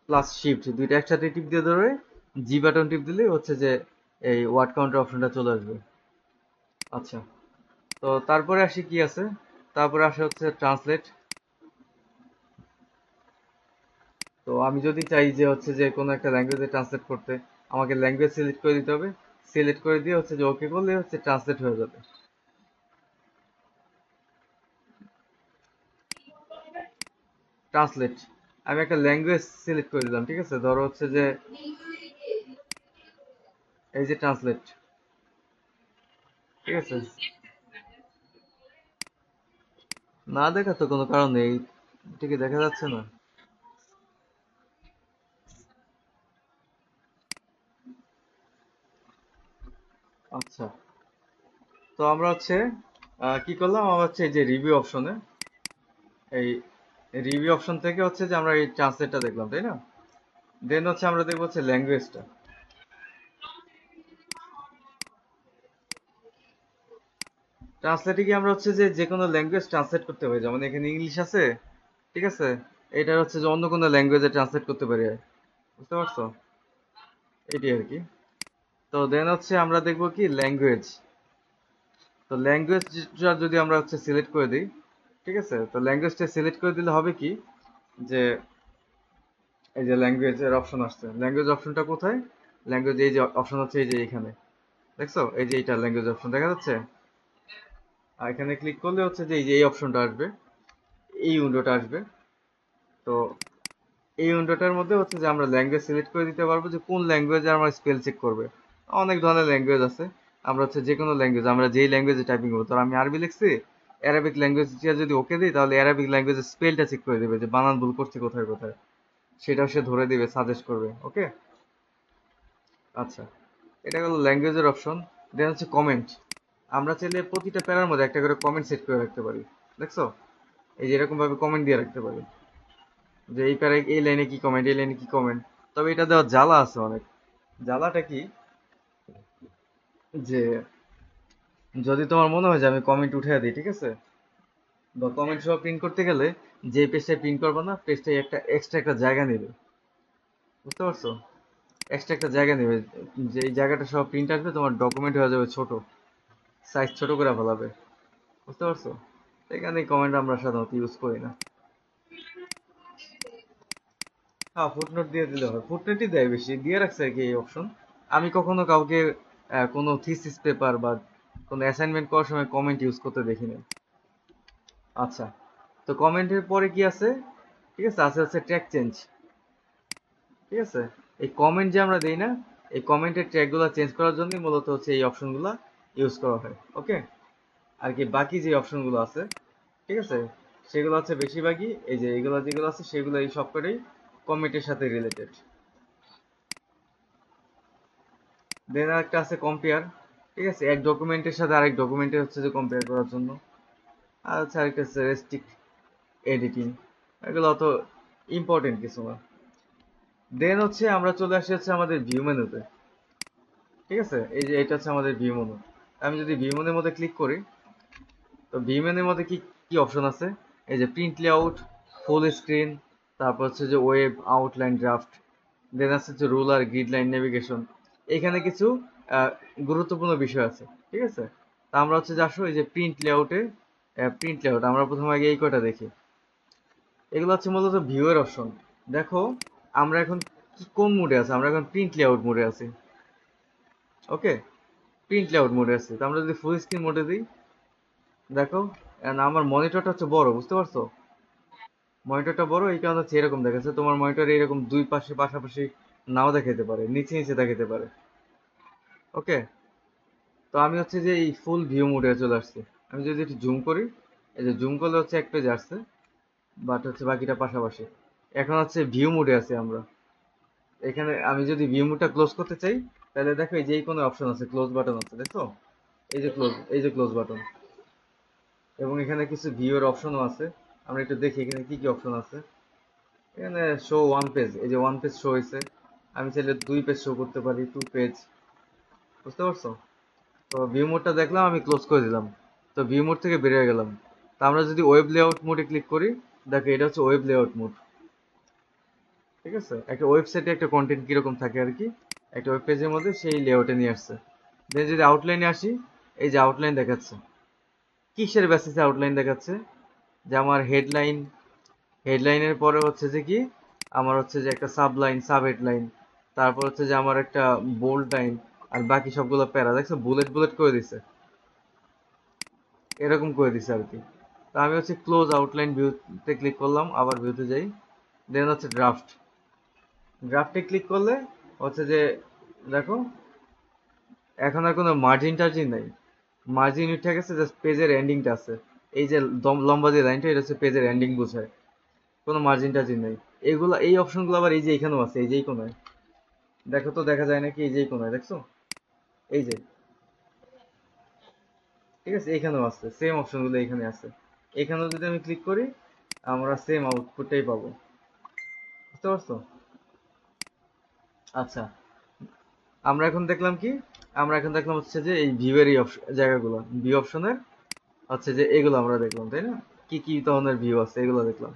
প্লাস শিফট দুইটা একসাথে টিপ দিয়ে ধরে জি বাটন টিপ দিলে হচ্ছে যে এই ওয়ার্ড কাউন্টার অপশনটা চলে আসবে। আচ্ছা, তো তারপরে আসি কি আছে, তারপরে আসে হচ্ছে ট্রান্সলেট। তো আমি যদি চাই যে হচ্ছে যে কোনো একটা ল্যাঙ্গুয়েজে ট্রান্সলেট করতে, আমাকে ল্যাঙ্গুয়েজ সিলেক্ট করে দিতে হবে। সিলেক্ট করে দিয়ে হচ্ছে যে ওকে করলে হচ্ছে ট্রান্সলেট হয়ে যাবে। ট্রান্সলেট, আমি একটা ল্যাঙ্গুয়েজ সিলেক্ট করে দিলাম, ঠিক আছে? ধরো হচ্ছে যে এই যে ট্রান্সলেট, ঠিক আছে? না দেখা তো কোনো কারণ নেই, এটা কি দেখা যাচ্ছে না? আচ্ছা, তো আমরা হচ্ছে কি করলাম, আমরা হচ্ছে এই যে রিভিউ অপশনে, এই রিভিউ অপশন থেকে হচ্ছে যে আমরা এই ট্রান্সলেটটা দেখলাম, তাই না? দেন হচ্ছে আমরা দেখবো হচ্ছে ল্যাঙ্গুয়েজটা। ট্রান্সলেটে কি আমরা হচ্ছে যে যে কোনো ল্যাঙ্গুয়েজ ট্রান্সলেট করতে পারি, যেমন এখানে ইংলিশ আছে, ঠিক আছে? এটা হচ্ছে যে অন্য কোনো ল্যাঙ্গুয়েজে ট্রান্সলেট করতে পারি, বুঝতে পারছো? এটি আর কি। তো দেন হচ্ছে আমরা দেখবো কি ল্যাঙ্গুয়েজ। তো ল্যাঙ্গুয়েজটা যদি আমরা হচ্ছে সিলেক্ট করে দিই, ঠিক আছে? তো ল্যাঙ্গুয়েজটা সিলেক্ট করে দিলে হবে কি যে এই যে ল্যাঙ্গুয়েজের অপশন আসছে, ল্যাঙ্গুয়েজ অপশনটা কোথায়? ল্যাঙ্গুয়েজ এই যে অপশন হচ্ছে এই যে এখানে, দেখছো এই যে এইটা ল্যাঙ্গুয়েজ অপশন দেখা যাচ্ছে। আর এখানে ক্লিক করলে হচ্ছে যে এই যে এই অপশনটা আসবে, এই উইন্ডোটা আসবে। তো এই উইন্ডোটার মধ্যে হচ্ছে যে আমরা ল্যাঙ্গুয়েজ সিলেক্ট করে দিতে পারবো যে কোন ল্যাঙ্গুয়েজে আমরা স্পেল চেক করবে। অনেক ধরনের ল্যাঙ্গুয়েজ আছে, আমরা হচ্ছে যে কোনো ল্যাঙ্গুয়েজ, আমরা যেই ল্যাঙ্গুয়েজে টাইপিং করবো, ধর আমি আরবি লিখছি, অ্যারাবিক ল্যাঙ্গুয়েজটা যদি ওকে দিই তাহলে অ্যারাবিক ল্যাঙ্গুয়েজের স্পেলটা চেক করে দেবে যে বানান ভুল করছে কোথায় কোথায়, সেটাও সে ধরে দিবে, সাজেস্ট করবে। ওকে, আচ্ছা, এটা হলো ল্যাঙ্গুয়েজের অপশন। দেন হচ্ছে কমেন্ট। আমরা চাইলে প্রতিটা প্যারার মধ্যে একটা করে কমেন্ট সেট করে রাখতে পারি, দেখছো? এই যে এরকম ভাবে কমেন্ট দিয়ে রাখতে পারি যে এই প্যারায় এই লাইনে কি কমেন্ট, এই লাইনে কি কমেন্ট। তবে এটা দেওয়ার জ্বালা আছে অনেক। জ্বালাটা কি, যে যদি তোমার মনে হয় যে আমি কমেন্ট উঠিয়ে দিই, ঠিক আছে? বা কমেন্ট সহ প্রিন্ট করতে গেলে যে পেজটায় প্রিন্ট করবে না, পেজটাই একটা এক্সট্রা একটা জায়গা নেবে, বুঝতে পারছো? এক্সট্রা একটা জায়গা নেবে, যে এই জায়গাটা সহ প্রিন্ট আসবে, তোমার ডকুমেন্ট হয়ে যাবে ছোট, সাইজ ছোট করে ফেলাবে, বুঝতে পারছো? এখানে কমেন্ট আমরা সাধারণত ইউজ করি না। হ্যাঁ, ফুটনোট দিয়ে দিলে হয়, ফুটনোটই দেয় বেশি, দিয়ে রাখছে আর কি এই অপশন। আমি কখনো কাউকে কোনো থিসিস পেপার বা কোনো অ্যাসাইনমেন্ট করার সময় কমেন্ট ইউজ করতে দেখিনি। আচ্ছা, তো কমেন্টের পরে কি আছে, ঠিক আছে, আছে হচ্ছে ট্র্যাক চেঞ্জ। ঠিক আছে, এই কমেন্ট যে আমরা দেই না, এই কমেন্টের ট্র্যাকগুলো চেঞ্জ করার জন্য মূলত হচ্ছে এই অপশনগুলো ইউজ করা হয়। ওকে, আর কি বাকি যে অপশনগুলো আছে, ঠিক আছে, সেগুলো হচ্ছে বেশিরভাগই এই যে এগুলো যেগুলো আছে সেগুলো এই সবকটাই কমেন্টের সাথে রিলেটেড। দেন একটা আছে কম্পেয়ার। ঠিক আছে, এক ডকুমেন্টের সাথে আরেক ডকুমেন্টের হচ্ছে যে কম্পেয়ার করার জন্য। আর হচ্ছে আরেকটা হচ্ছে রেস্ট্রিক্ট এডিটিং। এগুলো অত ইম্পর্টেন্ট কিছু না। দেন হচ্ছে আমরা চলে আসি হচ্ছে আমাদের ভিউ মেনুতে। ঠিক আছে, এই যে এটা হচ্ছে আমাদের ভিউ মেনু। আমি যদি ভিউ মেনুর মধ্যে ক্লিক করি, তো ভিউ মেনুর মধ্যে কি কি অপশন আছে? এই যে প্রিন্ট লেআউট, ফুল স্ক্রিন, তারপর হচ্ছে যে ওয়েব, আউটলাইন, ড্রাফট, দেন আছে হচ্ছে রুলার, গ্রিড লাইন, নেভিগেশন। এখানে কিছু আহ, গুরুত্বপূর্ণ বিষয় আছে। ঠিক আছে, তা আমরা হচ্ছে যে আসো এই যে প্রিন্ট লেআউটে, প্রিন্ট লেআউট আমরা প্রথমে আগে এই কয়টা দেখি। এগুলো হচ্ছে মূলত ভিউ এর অপশন। দেখো আমরা এখন কোন মুডে আছে, আমরা এখন প্রিন্ট লেআউট মুডে আছি। ওকে, প্রিন্ট লেআউট মোডে আছে। তো আমরা যদি ফুল স্ক্রিন মোডে দিই, দেখো আমার মনিটরটা হচ্ছে বড়, বুঝতে পারছো? মনিটরটা বড়, এই কারণে হচ্ছে এরকম দেখাচ্ছে। তোমার মনিটরে এরকম দুই পাশে পাশাপাশি নাও দেখাতে পারে, নিচে নিচে দেখাতে পারে। ওকে, তো আমি হচ্ছে যে এই ফুল ভিউ মোডে চলে আসছি। আমি যদি একটু জুম করি, এই যে জুম করলে হচ্ছে এক পেজ আসছে, বাট হচ্ছে বাকিটা পাশাপাশি। এখন হচ্ছে ভিউ মোডে আছি আমরা। এখানে আমি যদি ভিউ মোডটা ক্লোজ করতে চাই, তাহলে দেখো এই যে এই কোনো অপশন আছে, ক্লোজ বাটন আছে, দেখো? এই যে ক্লোজ, এই যে ক্লোজ বাটন। এবং এখানে কিছু ভিউ এর অপশনও আছে। আমরা একটু দেখি এখানে কি কি অপশন আছে। এখানে শো ওয়ান পেজ, এই যে ওয়ান পেজ শো হয়েছে। আমি চাইলে দুই পেজ শো করতে পারি, টু পেজ। বুঝতে পারছো? তো ভিউ মোডটা দেখলাম, আমি ক্লোজ করে দিলাম। তো ভিউ মোড থেকে বেরিয়ে গেলাম। তো আমরা যদি ওয়েব লেআউট মোডে ক্লিক করি, দেখো এটা হচ্ছে ওয়েব লেআউট মোড। ঠিক আছে, একটা ওয়েবসাইটে একটা কন্টেন্ট কিরকম থাকে আর কি, একটা ওয়েব পেজের মধ্যে সেই লেআউটে নিয়ে আসছে। দেন যদি আউটলাইনে আসি, এই যে আউটলাইন দেখাচ্ছে। কিসের বেসিসে আউটলাইন দেখাচ্ছে? যে আমার হেডলাইন, হেডলাইনের পরে হচ্ছে যে কি, আমার হচ্ছে যে একটা সাবলাইন, সাব হেডলাইন, তারপর হচ্ছে যে আমার একটা বোল্ড লাইন, আর বাকি সবগুলো প্যারা, দেখছো বুলেট বুলেট করে দিছে, এরকম করে দিছে আর কি। তো আমি হচ্ছে ক্লোজ আউটলাইন ভিউতে ক্লিক করলাম, আবার ভিউতে যাই। দেন হচ্ছে ড্রাফট। ড্রাফটে ক্লিক করলে হচ্ছে যে দেখো এখন আর কোনো মার্জিন টার্জিন নাই, মার্জিন উঠে গেছে, জাস্ট পেজের এন্ডিংটা আছে। এই যে লম্বা যে লাইনটা, এটা হচ্ছে পেজের এন্ডিং বোঝায়, কোনো মার্জিন টার্জিন নাই। এগুলা এই অপশনগুলো আবার এই যে এখানেও আছে, এই যে এই কোনায়। দেখো তো দেখা যায় নাকি, এই যে এই কোনায় দেখছো? এই যে, ঠিক আছে, এখানেও আছে সেম অপশনগুলো, এখানে আছে। এখানেও যদি আমি ক্লিক করি, আমরা সেম আউটপুটটাই পাবো। বুঝতে পারছো? আচ্ছা, আমরা এখন দেখলাম কি, আমরা এখন দেখলাম হচ্ছে যে এই ভিউ এর এই জায়গাগুলো, ভিউ অপশনের হচ্ছে যে এগুলো আমরা দেখলাম, তাই না? কি কি ধরনের ভিউ আছে এগুলো দেখলাম।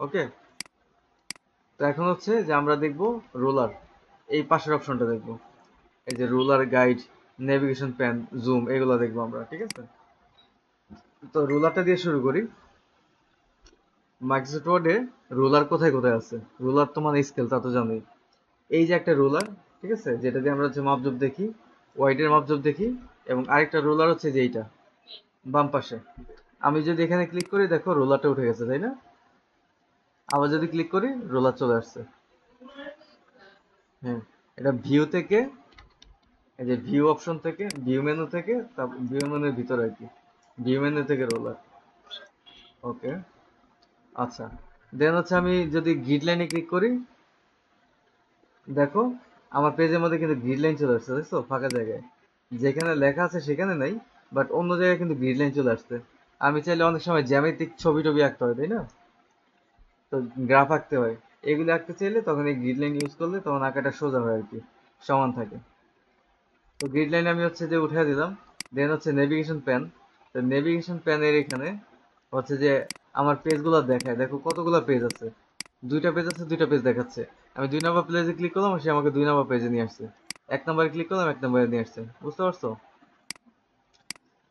ওকে, তো এখন হচ্ছে যে আমরা দেখব রোলার, এই পাশের অপশনটা দেখব। এই যে ruler, guide, navigation pan, zoom, এগুলো দেখবো আমরা। ঠিক আছে, তো রুলারটা দিয়ে শুরু করি। মাইক্রোসফট ওয়ার্ডে রুলার কোথায় কোথায় আছে? রুলার তো মানে স্কেল, তা তো জানোই। এই যে একটা রুলার, ঠিক আছে, যেটা দিয়ে আমরা হচ্ছে মাপজোপ দেখি, ওয়াইডের মাপজোপ দেখি। এবং আরেকটা রুলার হচ্ছে যে এইটা বাম পাশে। আমি যদি এখানে ক্লিক করি, দেখো রোলারটা উঠে গেছে, তাই না? আবার যদি ক্লিক করি, রোলার চলে আসছে। হ্যাঁ, এটা ভিউ থেকে, এই যে ভিউ অপশন থেকে, ভিউ মেনু থেকে, ভিউ মেনুর ভিতরে আর কি, ভিউ মেনু থেকে রোলার। ওকে, আচ্ছা। দেন হচ্ছে আমি যদি গ্রিড লাইনে ক্লিক করি, দেখো আমার পেজের মধ্যে কিন্তু গ্রিড লাইন চলে আসছে, দেখছো? ফাঁকা জায়গায় যেখানে লেখা আছে সেখানে নাই, বাট অন্য জায়গায় কিন্তু গ্রিড লাইন চলে আসছে। আমি চাইলে অনেক সময় জ্যামিতিক ছবি টবি আঁকতে হয়, তাই না? তো গ্রাফ আঁকতে হয়, এগুলো আঁকতে চাইলে তখন এই গ্রিড লাইন ইউজ করলে তখন আঁকাটা সোজা হয় আর কি, সমান থাকে। তো গ্রিড লাইন আমি হচ্ছে যে উঠিয়ে দিলাম। দেন হচ্ছে নেভিগেশন প্যান। তো নেভিগেশন প্যানের এখানে হচ্ছে যে আমার পেজগুলো দেখায়, দেখো কতগুলো পেজ আছে। দুইটা পেজ আছে, দুইটা পেজ দেখাচ্ছে। আমি 2 নম্বর পেজে ক্লিক করলাম, সে আমাকে 2 নম্বর পেজে নিয়ে আসছে। 1 নম্বরে ক্লিক করলাম, 1 নম্বরে নিয়ে আসছে। বুঝতে পারছো?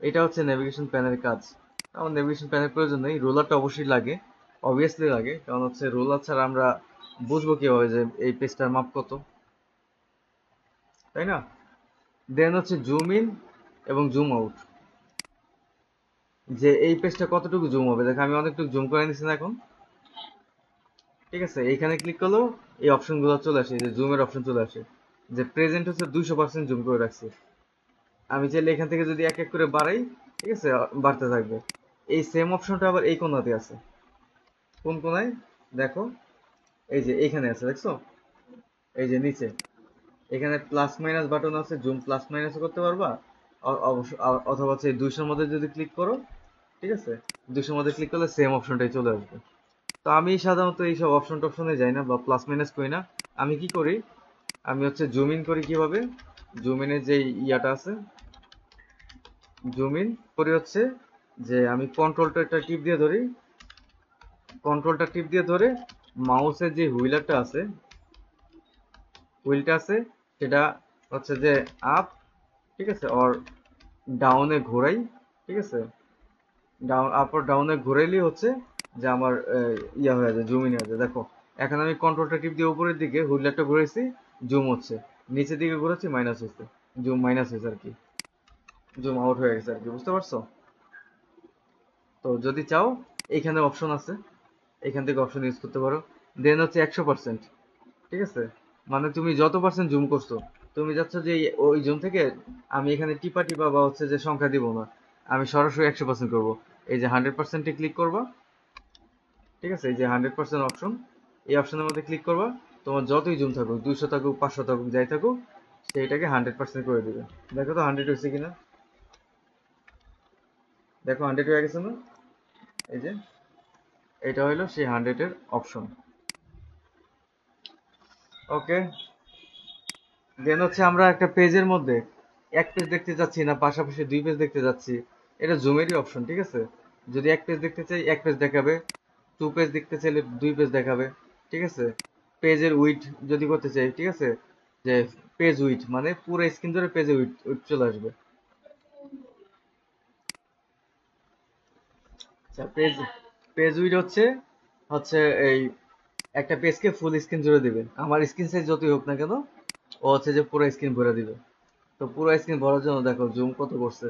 এটা হচ্ছে নেভিগেশন প্যানের কাজ। আমার নেভিগেশন প্যানের প্রয়োজন নেই, রোলারটা অবশ্যই লাগে, অবভিয়াসলি লাগে, কারণ হচ্ছে রোলার ছাড়া আমরা বুঝবো কিভাবে যে এই পেজটার মাপ কত, তাই না? দেন হচ্ছে জুম ইন এবং জুম আউট, যে এই পেজটা কতটুকু জুম হবে। দেখো আমি অনেকটুকু জুম করে নিচ্ছি না এখন। ঠিক আছে, এইখানে ক্লিক করলেও এই অপশনগুলো চলে আসে, যে জুমের অপশন চলে আসে, যে প্রেজেন্ট হচ্ছে 200% জুম করে রাখছি। আমি চাইলে এখান থেকে যদি এক এক করে বাড়াই, ঠিক আছে, বাড়তে থাকবে। এই সেম অপশনটা আবার এই কোণাতে আছে। কোন কোণায়? দেখো, এই যে এইখানে আছে, দেখছো? এই যে নিচে এখানে প্লাস মাইনাস বাটন আছে, জুম প্লাস মাইনাস করতে পারবা। অথবা হচ্ছে 200-র মধ্যে যদি ক্লিক করো, ঠিক আছে, 200-র মধ্যে ক্লিক করলে সেম অপশনটাই চলে আসবে। তো আমি সাধারণত এইসব অপশন টপশনে যাই না বা প্লাস মাইনাস করি না। আমি কি করি, আমি হচ্ছে জুম ইন করি। কিভাবে জুম ইনের যে ইয়াটা আছে, জুম ইন করি হচ্ছে যে আমি কন্ট্রোলটা টিপ দিয়ে ধরি, কন্ট্রোলটা টিপ দিয়ে ধরে মাউসের যে হুইলটা আছে সেটা হচ্ছে যে আপ, ঠিক আছে, অর ডাউনে ঘোরাই, ঠিক আছে, ডাউন আপ আর ডাউনে ঘোরাইলেই হচ্ছে যে আমার ইয়া হয়ে যায়, জুম ইন হয়ে যায়। দেখো, এখন আমি কন্ট্রোলটা টিপ দিয়ে উপরের দিকে হুইলারটা ঘুরেছি, জুম হচ্ছে, নিচের দিকে ঘুরেছি, মাইনাস হচ্ছে, জুম মাইনাস হয়েছে আর কি, জুম আউট হয়ে গেছে আর কি, বুঝতে পারছো? তো যদি চাও, এইখানে অপশন আছে, এখান থেকে অপশন ইউজ করতে পারো। দেন হচ্ছে 100%, ঠিক আছে, মানে তুমি যত পার্সেন্ট জুম করছো, তুমি যাচ্ছ যে ওই জুম থেকে আমি এখানে টিপা টিপা বা হচ্ছে যে সংখ্যা দিব না, আমি সরাসরি 100% করবো। এই যে 100%-এ ক্লিক করবা, ঠিক আছে, এই যে 100% অপশন, এই অপশনের মধ্যে ক্লিক করবা। তোমার যতই জুম থাকুক, 200 থাকুক, 500 থাকুক, যাই থাকুক, সেইটাকে 100% করে দিবে। দেখো তো 100 হয়েছে কিনা, দেখো 100 হয়ে গেছে না? এই যে এটা হইলো সেই 100-এর অপশন। ওকে, দেন হচ্ছে আমরা একটা পেজের মধ্যে এক পেজ দেখতে যাচ্ছি না পাশাপাশি দুই পেজ দেখতে যাচ্ছি, এটা জুমেরই অপশন, ঠিক আছে। যদি এক পেজ দেখতে চাই এক পেজ দেখাবে, টু পেজ দেখতে চাইলে দুই পেজ দেখাবে, ঠিক আছে। পেজের উইড যদি করতে চাই, ঠিক আছে, যে পেজ উইড মানে পুরো স্ক্রিন ধরে পেজে উইড উইড চলে আসবে। আচ্ছা, পেজ পেজ উইড হচ্ছে হচ্ছে এই একটা পেজকে ফুল স্ক্রিন জুড়ে দিবে, আমার স্ক্রিন সাইজ যতই হোক না কেন, ও হচ্ছে যে পুরো স্ক্রিন ভরে দিবে। তো পুরো স্ক্রিন ভরার জন্য দেখো জুম কত করছে,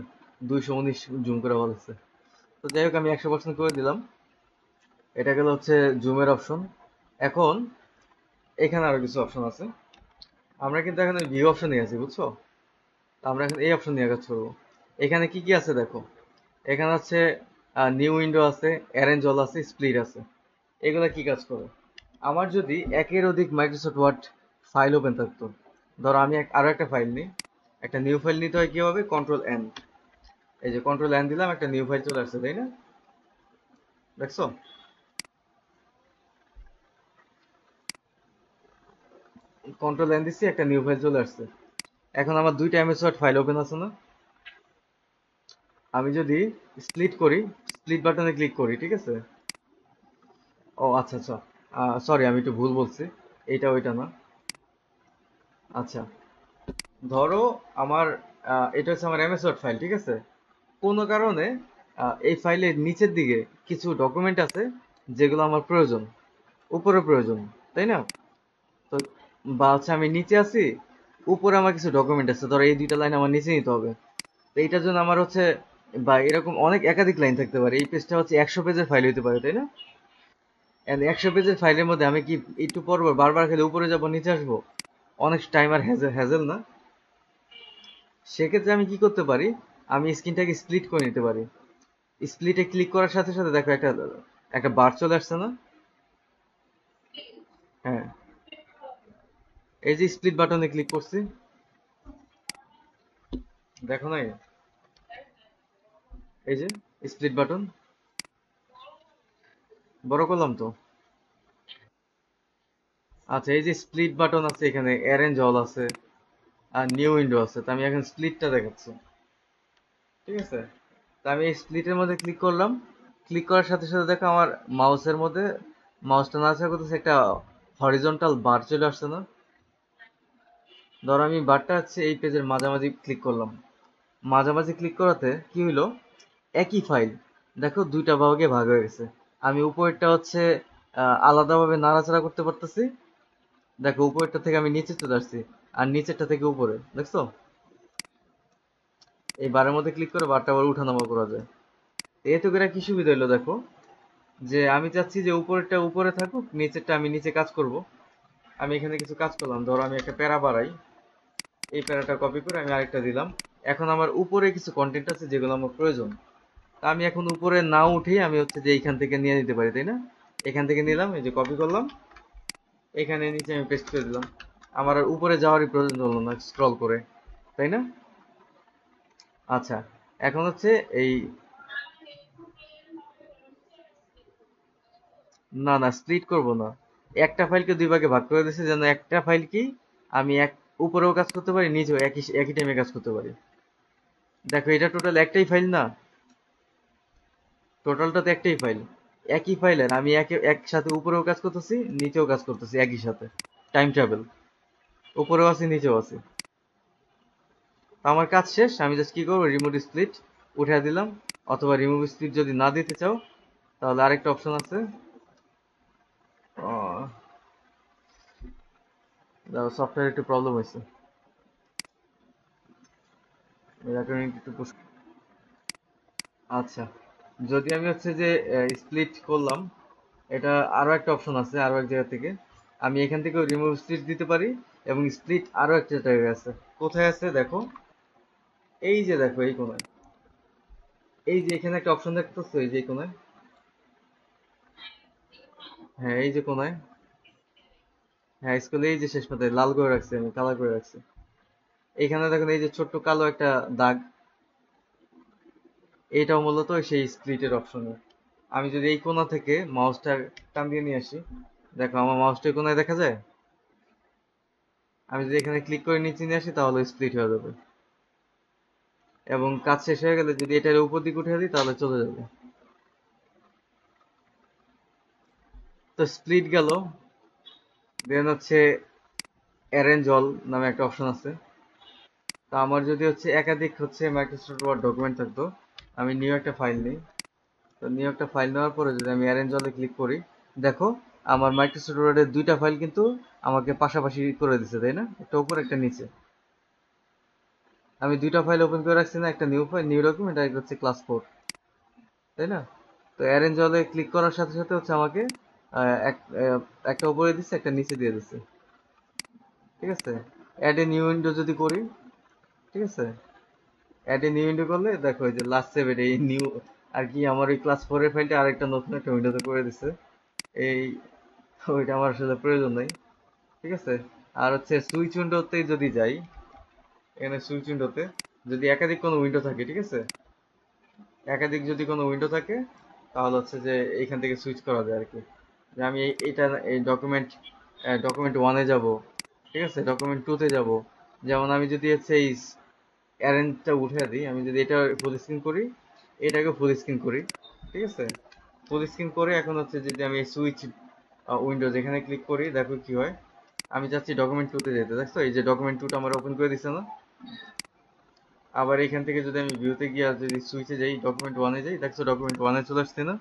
219 জুম করে বলছে। তো যাই হোক, আমি 100% করে দিলাম। এটা গেল হচ্ছে জুমের অপশন। এখন এখানে আরো কিছু অপশন আছে, আমরা কিন্তু এখন ভিউ অপশন নিয়ে আছি, বুঝছো? তো আমরা এখন এই অপশন নিয়ে কাজ করবো। এখানে কি কি আছে দেখো, এখানে আছে নিউ উইন্ডো আছে, অ্যারেঞ্জ অল আছে, স্প্লিট আছে। এগুলা কি কাজ করে, আমার যদি একের অধিক মাইক্রোসফট ওয়ার্ড ফাইল ওপেন থাকতো, ধরো আমি আরো একটা ফাইল নিই, একটা নিউ ফাইল নিতে হয়, কি হবে, কন্ট্রোল এন। এই যে কন্ট্রোল এন দিলাম, একটা নিউ ফাইল চলে আসছে, তাই না? দেখছো, কন্ট্রোল এন দিচ্ছি, একটা নিউ ফাইল চলে আসছে। এখন আমার দুইটা এমএস ওয়ার্ড ফাইল ওপেন আছে না? আমি যদি স্প্লিট করি, স্প্লিট বাটনে ক্লিক করি, ঠিক আছে। ও আচ্ছা আচ্ছা, সরি, আমি একটু ভুল বলছি, এইটা ওইটা না। আচ্ছা, ধরো আমার এটা হচ্ছে আমার এমএস ওয়ার্ড ফাইল, ঠিক আছে। কোনো কারণে এই ফাইলের নিচের দিকে কিছু ডকুমেন্ট আছে যেগুলো আমার প্রয়োজন, উপরে প্রয়োজন, তাই না? তো বা হচ্ছে আমি নিচে আছি, উপরে আমার কিছু ডকুমেন্ট আছে, ধরো এই দুইটা লাইন আমার নিচে নিতে হবে। তো এইটার জন্য আমার হচ্ছে, বা এরকম অনেক একাধিক লাইন থাকতে পারে, এই পেজটা হচ্ছে 100 পেজের ফাইল হইতে পারে, তাই না? এন্ড 100 পেজের ফাইলের মধ্যে আমি কি একটু পর পর বারবার খেলে উপরে যাব নিচে আসবো, অনেক টাইম আর হ্যাজেল না? সেক্ষেত্রে আমি কি করতে পারি, আমি স্ক্রিনটাকে স্প্লিট করে নিতে পারি। স্প্লিটে ক্লিক করার সাথে সাথে দেখো একটা একটা বার চলে আসছে না? হ্যাঁ, এই যে স্প্লিট বাটনে ক্লিক করছি, দেখো নাই? এই যে স্প্লিট বাটন, বড় করলাম তো। আচ্ছা, এই যে স্প্লিট বাটন আছে, এখানে অ্যারেঞ্জ অল আছে, আর নিউ উইন্ডো আছে, তো আমি এখন স্প্লিটটা দেখাচ্ছি, ঠিক আছে। তো আমি এই স্প্লিটের মধ্যে ক্লিক করলাম, ক্লিক করার সাথে সাথে দেখো আমার মাউসের মধ্যে, মাউসটা নাড়াচাড়া করতেছে, একটা হরিজন্টাল বার চলে আসছে না? ধরো আমি বারটা হচ্ছে এই পেজের মাঝামাঝি ক্লিক করলাম, মাঝামাঝি ক্লিক করাতে কি হইলো, একই ফাইল দেখো দুইটা ভাগে ভাগ হয়ে গেছে। আমি উপরেরটা হচ্ছে আলাদাভাবে নাড়াচাড়া করতে পারতেছি, দেখো উপরেরটা থেকে আমি নিচে চলে আসছি, আর নিচেরটা থেকে উপরে, দেখছো? এই বারের মধ্যে ক্লিক করে বারটা আবার উঠানামা করা যায়। এতে করে কি সুবিধা হলো দেখো, যে আমি চাচ্ছি যে উপরেরটা উপরে থাকুক, নিচেরটা আমি নিচে কাজ করব। আমি এখানে কিছু কাজ করলাম, ধরো আমি একটা প্যারা বাড়াই, এই প্যারাটা কপি করে আমি আরেকটা দিলাম। এখন আমার উপরে কিছু কন্টেন্ট আছে যেগুলো আমার প্রয়োজন, তা আমি এখন উপরে না উঠেই আমি হচ্ছে যে এইখান থেকে নিয়ে নিতে পারি, তাই না? এখান থেকে নিলাম, এই যে কপি করলাম, এখানে নিচে আমি পেস্ট করে দিলাম। আমার আর উপরে যাওয়ারই প্রয়োজন হলো না স্ক্রল করে, তাই না? আচ্ছা, এখন হচ্ছে এই, না না স্প্লিট করব না, একটা ফাইলকে দুই ভাগে ভাগ করে দিয়েছে যেন একটা ফাইল কি আমি এক উপরেও কাজ করতে পারি, নিচেও একই একই টাইমে কাজ করতে পারি। দেখো এটা টোটাল একটাই ফাইল না, টোটালটা তো একটাই ফাইল, একই ফাইলের আমি একসাথে উপরেও কাজ করতেছি, নিচেও কাজ করতেছি একই সাথে। টাইম ট্রাভেল, উপরেও আছি নিচেও আছি। তো আমার কাজ শেষ, আমি জাস্ট কি করবো, রিমুভ স্প্লিট উঠে দিলাম। অথবা রিমুভ স্প্লিট যদি না দিতে চাও তাহলে আরেকটা অপশন আছে, সফটওয়্যার একটু প্রবলেম হয়েছে, এর কারণে একটু আচ্ছা, যদি আমি হচ্ছে যে স্প্লিট করলাম, এটা আরো একটা অপশন আছে আরো এক জায়গা থেকে, আমি এখান থেকে রিমুভ স্প্লিট দিতে পারি। এবং স্প্লিট আরো একটা জায়গায় আছে, কোথায় আছে দেখো, এই যে দেখো এই কোনায়, এই যে এখানে একটা অপশন দেখতেছো, এই যে এই কোনায়, হ্যাঁ এই যে কোনায়, হ্যাঁ স্কুলে এই যে শেষ পাতায় লাল করে রাখছি, আমি কালার করে রাখছি। এখানে দেখুন এই যে ছোট্ট কালো একটা দাগ, এইটাও মূলত সেই স্প্লিটের অপশন। আমি যদি এই কোণা থেকে মাউসটা টান দিয়ে নিয়ে আসি, দেখো আমার মাউসটা এই কোণায় দেখা যায়। আমি যদি এখানে ক্লিক করে নিচে নিয়ে আসি তাহলে স্প্লিট হয়ে যাবে, এবং কাজ শেষ হয়ে গেলে যদি এটার উপর দিকে উঠে দিই তাহলে চলে যাবে। তো স্প্লিট গেল। দেন হচ্ছে অ্যারেঞ্জ অল নামে একটা অপশন আছে। তো আমার যদি হচ্ছে একাধিক হচ্ছে মাইক্রোসফট ওয়ার্ড ডকুমেন্ট থাকতো, আমি নিউ একটা ফাইল নিই। তো নিউ একটা ফাইল নেওয়ার পরে যদি আমি অ্যারেঞ্জ অলে ক্লিক করি, দেখো আমার মাইক্রোসফট ওয়ার্ডের দুইটা ফাইল কিন্তু আমাকে পাশাপাশি করে দিছে, তাই না? একটা উপর একটা নিচে। আমি দুইটা ফাইল ওপেন করে রাখছি না, একটা নিউ ফাইল নিউ ডকুমেন্ট আর একটা হচ্ছে ক্লাস 4, তাই না? তো অ্যারেঞ্জ অলে ক্লিক করার সাথে সাথে হচ্ছে আমাকে একটা উপরে দিচ্ছে একটা নিচে দিয়ে দিচ্ছে, ঠিক আছে? অ্যাড এ নিউ উইন্ডো যদি করি, ঠিক আছে, অ্যাড এ নিউ উইন্ডো করলে দেখো এই যে লাস্ট সেভ এই নিউ আর কি আমার ওই ক্লাস 4 এর ফাইলটা আরেকটা নতুন একটা উইন্ডোতে করে দিচ্ছে। এই, ওইটা আমার আসলে প্রয়োজন নাই, ঠিক আছে? আর হচ্ছে সুইচ উইন্ডোতে যদি যাই, এখানে সুইচ উইন্ডোতে যদি একাধিক কোনো উইন্ডো থাকে, ঠিক আছে, একাধিক যদি কোনো উইন্ডো থাকে তাহলে হচ্ছে যে এইখান থেকে সুইচ করা যায় আর কি। যে আমি এইটা এই ডকুমেন্ট 1-এ যাব, ঠিক আছে, ডকুমেন্ট 2-তে যাব। যেমন আমি যদি হচ্ছে এই অ্যারেঞ্জটা উঠে দিই, আমি যদি এটা ফুল স্ক্রিন করি, এটাকে ফুল স্ক্রিন করি, ঠিক আছে, ফুল স্ক্রিন করে এখন হচ্ছে যদি আমি সুইচ উইন্ডোজ এখানে ক্লিক করি, দেখো কি হয়। আমি চাচ্ছি ডকুমেন্ট 2-তে যেতে, দেখছো এই যে ডকুমেন্ট 2টা আমার ওপেন করে দিচ্ছে না? আবার এখান থেকে যদি আমি ভিউতে গিয়ে যদি সুইচে যাই, ডকুমেন্ট 1-এ যাই, দেখছো ডকুমেন্ট 1-এ চলে আসছে না?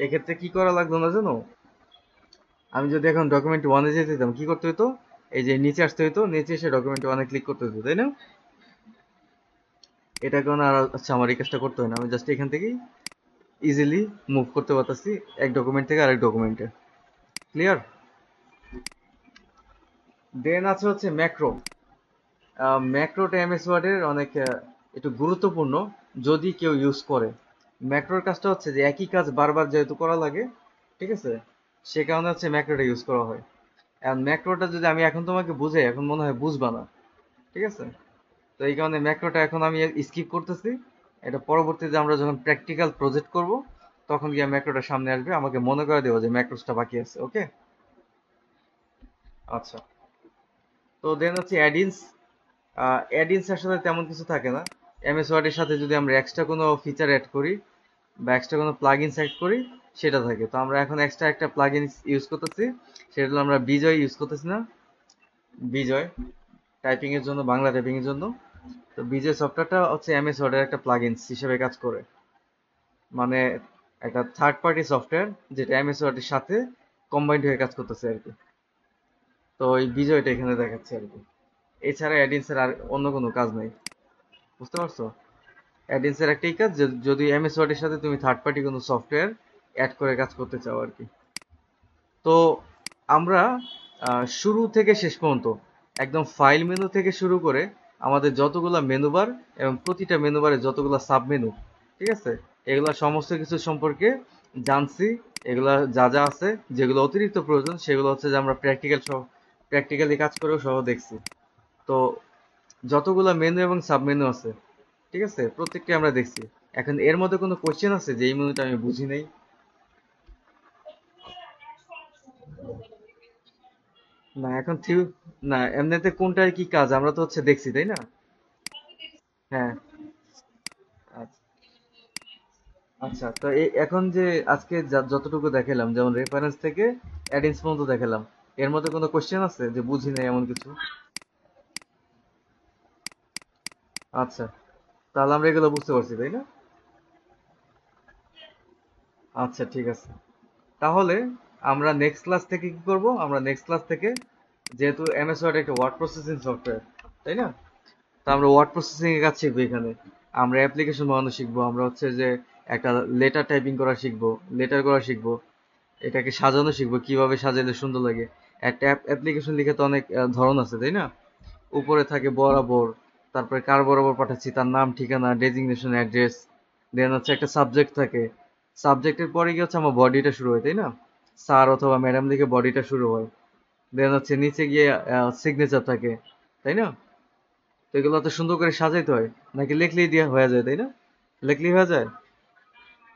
এক্ষেত্রে কি করা লাগলো না জানো, আমি যদি এখন ডকুমেন্ট 1-এ যেতে দিতাম কি করতে হতো, এই যে নিচে আসতে হতো, নিচে এসে ডকুমেন্ট 1-এ ক্লিক করতে হতো, তাই না? এটা কারণে আর আচ্ছা আমার এই কাজটা করতে হয় না, আমি জাস্ট এখান থেকেই ইজিলি মুভ করতে পারতাছি এক ডকুমেন্ট থেকে আরেক ডকুমেন্টে। ক্লিয়ার? দেন আছে হচ্ছে ম্যাক্রো। ম্যাক্রোটা এমএস ওয়ার্ডের অনেক একটু গুরুত্বপূর্ণ যদি কেউ ইউজ করে। ম্যাক্রোর কাজটা হচ্ছে যে একই কাজ বারবার যেহেতু করা লাগে, ঠিক আছে, সে কারণে হচ্ছে ম্যাক্রোটা ইউজ করা হয়। এখন ম্যাক্রোটা যদি আমি এখন তোমাকে বুঝাই, এখন মনে হয় বুঝবা না, ঠিক আছে? তো এই কারণে ম্যাক্রোটা এখন আমি স্কিপ করতেছি। এটা পরবর্তীতে আমরা যখন প্র্যাকটিক্যাল প্রজেক্ট করব তখন গিয়ে ম্যাক্রোটা সামনে আসবে, আমাকে মনে করে দেবো যে ম্যাক্রোসটা বাকি আছে, ওকে? আচ্ছা, তো দেন হচ্ছে অ্যাডিনস। অ্যাডিনস আসলে তেমন কিছু থাকে না। এমএস ওয়ার্ডের সাথে যদি আমরা এক্সট্রা কোনো ফিচার অ্যাড করি বা এক্সট্রা কোনো প্লাগইনস অ্যাড করি সেটা থাকে। তো আমরা এখন এক্সট্রা একটা প্লাগইন ইউজ করতেছি, সেটা হলো আমরা বিজয় ইউজ করতেছি না, বিজয় টাইপিং এর জন্য, বাংলা টাইপিং এর জন্য। তো বিজয় সফটওয়্যারটা হচ্ছে এমএস ওয়ার্ডের একটা প্লাগইনস হিসেবে কাজ করে, মানে একটা থার্ড পার্টি সফটওয়্যার যেটা এমএস ওয়ার্ডের সাথে কম্বাইন্ড হয়ে কাজ করতেছে আর কি। তো এই বিজয়টা এখানে দেখাচ্ছে আর কি। এছাড়া অ্যাডিনসের আর অন্য কোনো কাজ নেই, বুঝতে পারছো? অ্যাডেন্সের একটাই কাজ, যদি এমএস ওয়ার্ড এর সাথে তুমি থার্ড পার্টি কোনো সফটওয়্যার অ্যাড করে কাজ করতে চাও আর কি। তো আমরা শুরু থেকে শেষ পর্যন্ত একদম ফাইল মেনু থেকে শুরু করে আমাদের যতগুলা মেনু বার এবং প্রতিটা মেনু বারে যতগুলা সাব মেনু, ঠিক আছে, এগুলা সমস্ত কিছু সম্পর্কে জানছি। এগুলা যা যা আছে, যেগুলো অতিরিক্ত প্রয়োজন সেগুলো হচ্ছে যে আমরা প্র্যাকটিক্যালি কাজ করেও সহ দেখছি। তো যতগুলা মেনু এবং সাব মেনু আছে, ঠিক আছে, প্রত্যেকটি আমরা দেখছি। এখন এর মধ্যে কোনো কোশ্চেন আছে যে এই মেনুটা আমি বুঝি নাই? না এখন না, এমনিতে কোনটার কি কাজ আমরা তো হচ্ছে দেখছি, তাই না? হ্যাঁ। আচ্ছা। আচ্ছা, তো এখন যে আজকে যতটুকু দেখালাম, যেমন রেফারেন্স থেকে অ্যাডিন্স পর্যন্ত দেখালাম, এর মধ্যে কোনো কোশ্চেন আছে যে বুঝি নাই এমন কিছু? আচ্ছা, তাহলে আমরা এগুলো বুঝতে পারছি, তাই না? আচ্ছা, ঠিক আছে। তাহলে আমরা নেক্সট ক্লাস থেকে কি করব? আমরা নেক্সট ক্লাস থেকে, যেহেতু এমএস ওয়ার্ড একটা ওয়ার্ড প্রসেসিং সফটওয়্যার, তাই না? তো আমরা ওয়ার্ড প্রসেসিং এর কাজ শিখবো এখানে। আমরা অ্যাপ্লিকেশন বানানো শিখবো, আমরা হচ্ছে যে একটা লেটার টাইপিং করা শিখবো, লেটার করা শিখবো, এটাকে সাজানো শিখবো, কিভাবে সাজালে সুন্দর লাগে। একটা অ্যাপ্লিকেশন লিখে তো অনেক ধরন আছে, তাই না? উপরে থাকে বরাবর, তারপরে কার বরাবর পাঠাচ্ছি তার নাম, ঠিকানা, ডেজিগনেশন, অ্যাড্রেস, দেন হচ্ছে একটা সাবজেক্ট থাকে। সাবজেক্টের পরে কি হচ্ছে আমার বডিটা শুরু হয়, তাই না? স্যার অথবা ম্যাডাম লিখে বডিটা শুরু হয়। দেন হচ্ছে নিচে গিয়ে সিগনেচার থাকে, তাই না? তো এগুলো তো সুন্দর করে সাজাইতে হয়, নাকি লিখলেই দিয়ে হয়ে যায়, তাই না? লিখলেই হয়ে যায়?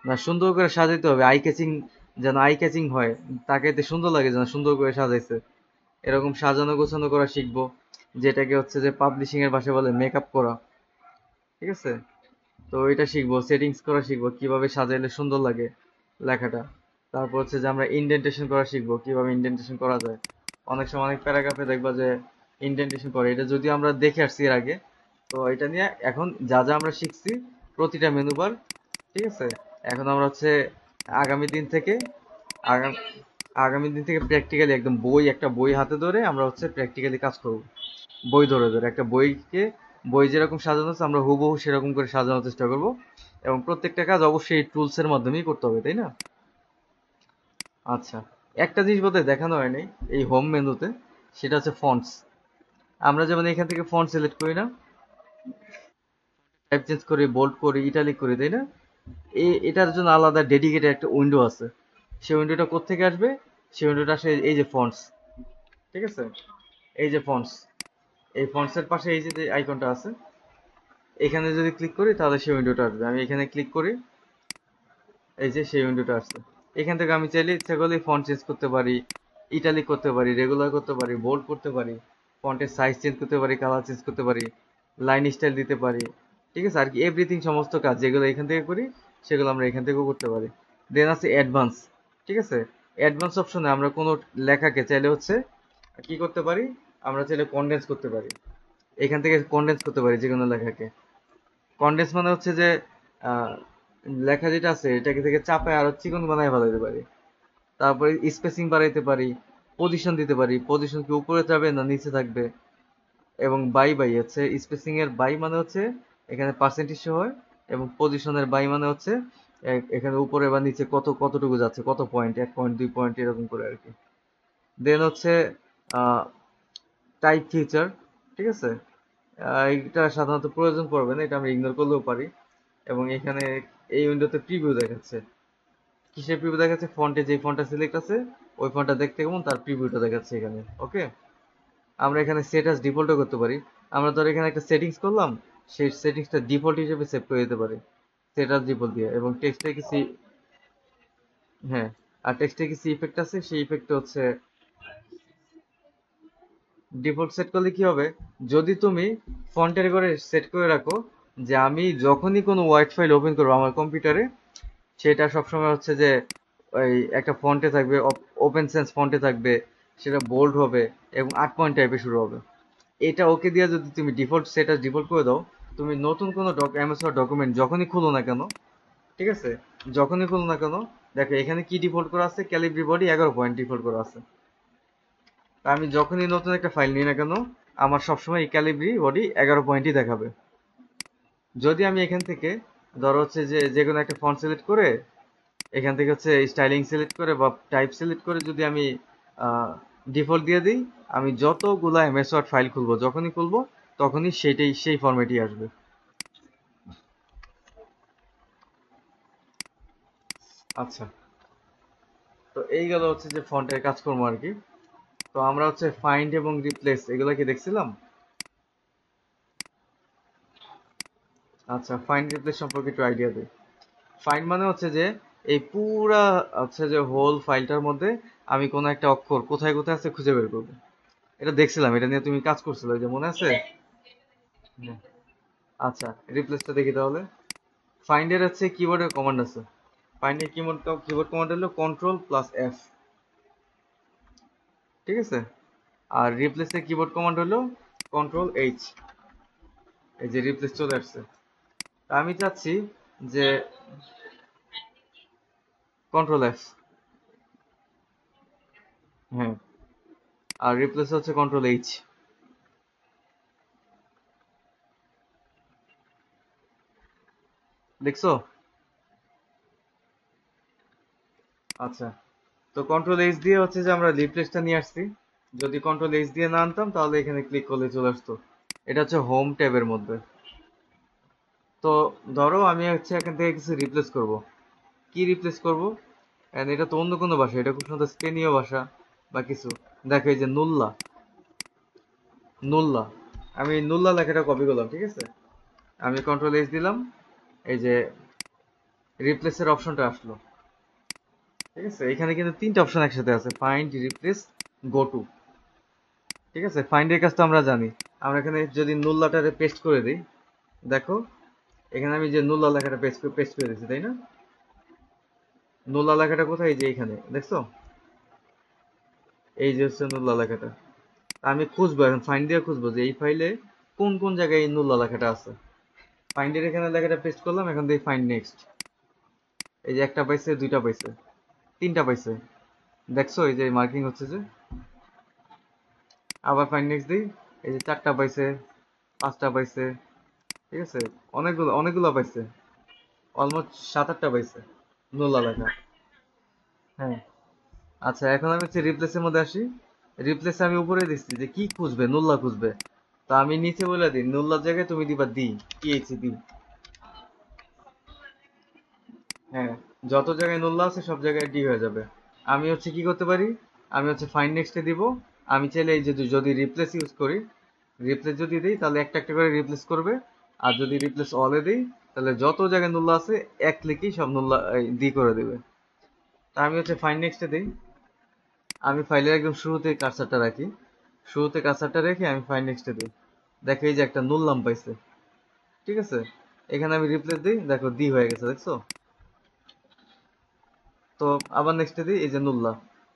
না, সুন্দর করে সাজাইতে হবে, আই ক্যাচিং, যেন আই ক্যাচিং হয়, তাকে এতে সুন্দর লাগে যেন সুন্দর করে সাজাইছে। এরকম সাজানো গোছানো করা শিখবো, যেটাকে হচ্ছে যে পাবলিশিং এর ভাষায় বলে মেকআপ করা, ঠিক আছে? তো এটা শিখবো, সেটিংস করা শিখবো, কিভাবে সাজাইলে সুন্দর লাগে লেখাটা। তারপর হচ্ছে যে আমরা ইনডেন্টেশন করা শিখবো, কিভাবে ইনডেন্টেশন করা যায়। অনেক সময় অনেক প্যারাগ্রাফে দেখবা যে ইনডেন্টেশন করে, এটা যদি আমরা দেখে আসছি এর আগে। তো এটা নিয়ে এখন যা যা আমরা শিখছি প্রতিটা মেনু বার, ঠিক আছে, এখন আমরা হচ্ছে আগামী দিন থেকে আগাম আগামী দিন থেকে প্র্যাকটিক্যালি একদম একটা বই হাতে ধরে আমরা হচ্ছে প্র্যাকটিক্যালি কাজ করব। বই ধরে ধরে একটা বই যেরকম সাজানো আছে আমরা হুবহু সেরকম করে সাজানোর চেষ্টা করব। এবং প্রত্যেকটা কাজ অবশ্যই এই টুলস এর মাধ্যমেই করতে হবে, তাই না? আচ্ছা, একটা জিনিস বোধহয় দেখানো হয়নি এই হোম মেনুতে, সেটা হচ্ছে ফন্টস। আমরা যেমন এখান থেকে ফন্ট সিলেক্ট করি না, টাইপ চেঞ্জ করি, বোল্ড করি, ইটালিক করি, তাই না? এটার জন্য আলাদা ডেডিকেটেড একটা উইন্ডো আছে। সেই উইন্ডোটা কোত্থেকে আসবে? সেই উইন্ডোটা আসে এই যে ফন্টস, ঠিক আছে, এই যে ফন্টস, এই ফন্টস এর পাশে এই যে আইকনটা আছে, এখানে যদি ক্লিক করি তাহলে সেই উইন্ডোটা আসবে। আমি এখানে ক্লিক করি, এই যে সেই উইন্ডোটা আসছে। এখান থেকে আমি চাইলে ইচ্ছা করলে ফন্ট চেঞ্জ করতে পারি, ইটালিক করতে পারি, রেগুলার করতে পারি, বোল্ড করতে পারি, ফন্টের সাইজ চেঞ্জ করতে পারি, কালার চেঞ্জ করতে পারি, লাইন স্টাইল দিতে পারি, ঠিক আছে, আর কি এভরিথিং, সমস্ত কাজ যেগুলো এখান থেকে করি সেগুলো আমরা এখান থেকেও করতে পারি। দেন আছে অ্যাডভান্স, ঠিক আছে। অ্যাডভান্স অপশনে আমরা কোনো লেখাকে চাইলে হচ্ছে কি করতে পারি, আমরা চাইলে কনডেন্স করতে পারি, এখান থেকে কনডেন্স করতে পারি যে কোনো লেখাকে। কনডেন্স মানে হচ্ছে যে আহ, লেখা যেটা আছে এটাকে থেকে চাপায় আরো চিকন বানায় ফেলাইতে পারি। তারপরে স্পেসিং বাড়াইতে পারি, পজিশন দিতে পারি, পজিশন কি উপরে যাবে না নিচে থাকবে। এবং বাই হচ্ছে স্পেসিং এর বাই মানে হচ্ছে এখানে পার্সেন্টেজ হয়, এবং পজিশনের বাই মানে হচ্ছে এখানে উপরে বা নিচে কতটুকু যাচ্ছে, কত পয়েন্ট, 1 পয়েন্ট, 2 পয়েন্ট, এরকম করে আর কি। দেন হচ্ছে টাইপ ফিচার, ঠিক আছে। এটা সাধারণত প্রয়োজন পড়বে না, এটা আমরা ইগনোর করলেও পারি। এবং এখানে এই উইন্ডোতে প্রিভিউ দেখাচ্ছে। কিসের প্রিভিউ দেখাচ্ছে? ফন্টে যে ফন্টটা সিলেক্ট আছে ওই ফন্টটা দেখতে কেমন তার প্রিভিউটা দেখাচ্ছে এখানে, ওকে। আমরা এখানে সেট অ্যাজ ডিফল্টও করতে পারি। আমরা ধর এখানে একটা সেটিংস করলাম, সেই সেটিংসটা ডিফল্ট হিসেবে সেভ করে দিতে পারি সেট অ্যাজ ডিফল্ট দিয়ে। এবং টেক্সটে কিছু, হ্যাঁ, আর টেক্সটে কিছু ইফেক্ট আছে, সেই ইফেক্ট হচ্ছে ডিফল্ট সেট করলে কি হবে, যদি তুমি ফন্টের করে সেট করে রাখো যে আমি যখনই কোনো ওয়ার্ড ফাইল ওপেন করবো আমার কম্পিউটারে, সেটা সবসময় হচ্ছে যে ওই একটা ফন্টে থাকবে, ওপেন সেন্স ফন্টে থাকবে, সেটা বোল্ড হবে এবং 8 পয়েন্ট টাইপে শুরু হবে। এটা ওকে দিয়ে যদি তুমি ডিফল্ট সেটা ডিফল্ট করে দাও, তুমি নতুন কোনো এমএস ওয়ার্ড ডকুমেন্ট যখনই খুলো না কেন, ঠিক আছে, যখনই খুলো না কেন, দেখো এখানে কি ডিফল্ট করা আছে, ক্যালিব্রি বডি 11 পয়েন্ট ডিফল্ট করা আছে। তা আমি যখনই নতুন একটা ফাইল নিই না কেন, আমার সবসময় এই ক্যালিব্রি বডি 11 পয়েন্টই দেখাবে। যদি আমি এখান থেকে ধরো হচ্ছে যে যে কোনো একটা ফন্ট সিলেক্ট করে এখান থেকে হচ্ছে স্টাইলিং সিলেক্ট করে বা টাইপ সিলেক্ট করে যদি আমি ডিফল্ট দিয়ে দিই, আমি যতগুলা এমএস ওয়ার্ড ফাইল খুলবো যখনই খুলবো তখনই সেই ফরম্যাটই আসবে। আচ্ছা, তো এই গেল হচ্ছে যে ফন্টের কাজকর্ম আর কি। তো আমরা হচ্ছে ফাইন্ড এবং রিপ্লেস এগুলা কি দেখছিলাম? আচ্ছা, ফাইন্ড রিপ্লেস সম্পর্কে একটু আইডিয়া দিই। ফাইন্ড মানে হচ্ছে যে এই পুরা হচ্ছে যে হোল ফাইলটার মধ্যে আমি কোনো একটা অক্ষর কোথায় কোথায় আছে খুঁজে বের করবো। এটা দেখছিলাম, এটা নিয়ে তুমি কাজ করছিলে, ওই যে মনে আছে? হুম। আচ্ছা, রিপ্লেসটা দেখি তাহলে। ফাইন্ডের হচ্ছে কিবোর্ডের কমান্ড আছে। ফাইন্ডের কিবোর্ড কমান্ড হলো কন্ট্রোল+F, ঠিক আছে? আর রিপ্লেসের কিবোর্ড কমান্ড হলো কন্ট্রোল+H। এই যে রিপ্লেস চলে আসছে। তা আমি চাচ্ছি যে কন্ট্রোল+F। হ্যাঁ, আর রিপ্লেস হচ্ছে কন্ট্রোল+H। দেখছো? আচ্ছা, তো কন্ট্রোল+H দিয়ে হচ্ছে যে আমরা রিপ্লেসটা নিয়ে আসছি। যদি কন্ট্রোল+H দিয়ে না আনতাম তাহলে এখানে ক্লিক করলে চলে আসতো। এটা হচ্ছে হোম ট্যাবের মধ্যে। তো ধরো আমি হচ্ছে এখান থেকে কিছু রিপ্লেস করব। কি রিপ্লেস করব? And এটা তো অন্য কোনো ভাষা, এটা খুব সুন্দর স্পেনীয় ভাষা বা কিছু। দেখো এই যে নুল্লা, নুল্লা, আমি এই নুল্লা লেখাটা কপি করলাম, ঠিক আছে? আমি কন্ট্রোল+H দিলাম, এই যে রিপ্লেসের অপশনটা আসলো, ঠিক আছে? এখানে কিন্তু তিনটা অপশন একসাথে আছে, ফাইন্ড, রিপ্লেস, গো টু। ঠিক আছে, ফাইন্ডের কাজ তো আমরা জানি। আমরা এখানে যদি নুল্লাটারে পেস্ট করে দিই, দেখো এখানে আমি যে নুল্লা লেখাটা পেস্ট করে দিচ্ছি, তাই না? নুল্লা লেখাটা কোথায়? এই যে এখানে দেখছো, এই যে হচ্ছে নুল্লা লেখাটা। আমি খুঁজবো এখন, ফাইন্ড দিয়ে খুঁজবো যে এই ফাইলে কোন কোন জায়গায় এই নুল্লা লেখাটা আছে। ফাইন্ডের এখানে লেখাটা পেস্ট করলাম, এখন দিয়ে ফাইন্ড নেক্সট। এই যে একটা পাইছে, দুইটা পাইছে, তিনটা পাইছে, দেখছো এই যে মার্কিং হচ্ছে যে। আবার ফাইন্ড নেক্সট দিই, এই যে চারটা পাইছে, পাঁচটা পাইছে, ঠিক আছে? অনেকগুলো অনেকগুলো পাইছে, অলমোস্ট 7-8টা পাইছে নুল্লা লেখা। হ্যাঁ। আচ্ছা, এখন আমি হচ্ছে রিপ্লেসের মধ্যে আসি। রিপ্লেসে আমি উপরে দিচ্ছি যে কি খুঁজবে, নুল্লা খুঁজবে। তো আমি নিচে বলে দিই নুল্লার জায়গায় তুমি দিবা ডি, PHD। হ্যাঁ, যত জায়গায় নুল্লা আছে সব জায়গায় ডি হয়ে যাবে। আমি হচ্ছে কি করতে পারি, আমি হচ্ছে ফাইন্ড নেক্সটে দিব। আমি চাইলে এই যে যদি রিপ্লেস ইউজ করি, রিপ্লেস যদি দিই তাহলে একটা একটা করে রিপ্লেস করবে। আর যদি রিপ্লেস অলে দিই তাহলে যত জায়গায় নুল্লা আছে এক ক্লিকেই সব নুল্লা ডি করে দেবে। তা আমি হচ্ছে ফাইন্ড নেক্সটে দিই। আমি ফাইলের একদম শুরুতে কার্সারটা রাখি, শুরুতে কার্সারটা রেখে আমি ফাইন্ড নেক্সটে দিই। দেখো এই যে একটা নুল্লাম পাইছে, ঠিক আছে? এখানে আমি রিপ্লেস দিই, দেখো ডি হয়ে গেছে, দেখছো? তো আবার নেক্সটে দিই, এই যে নুল্লা,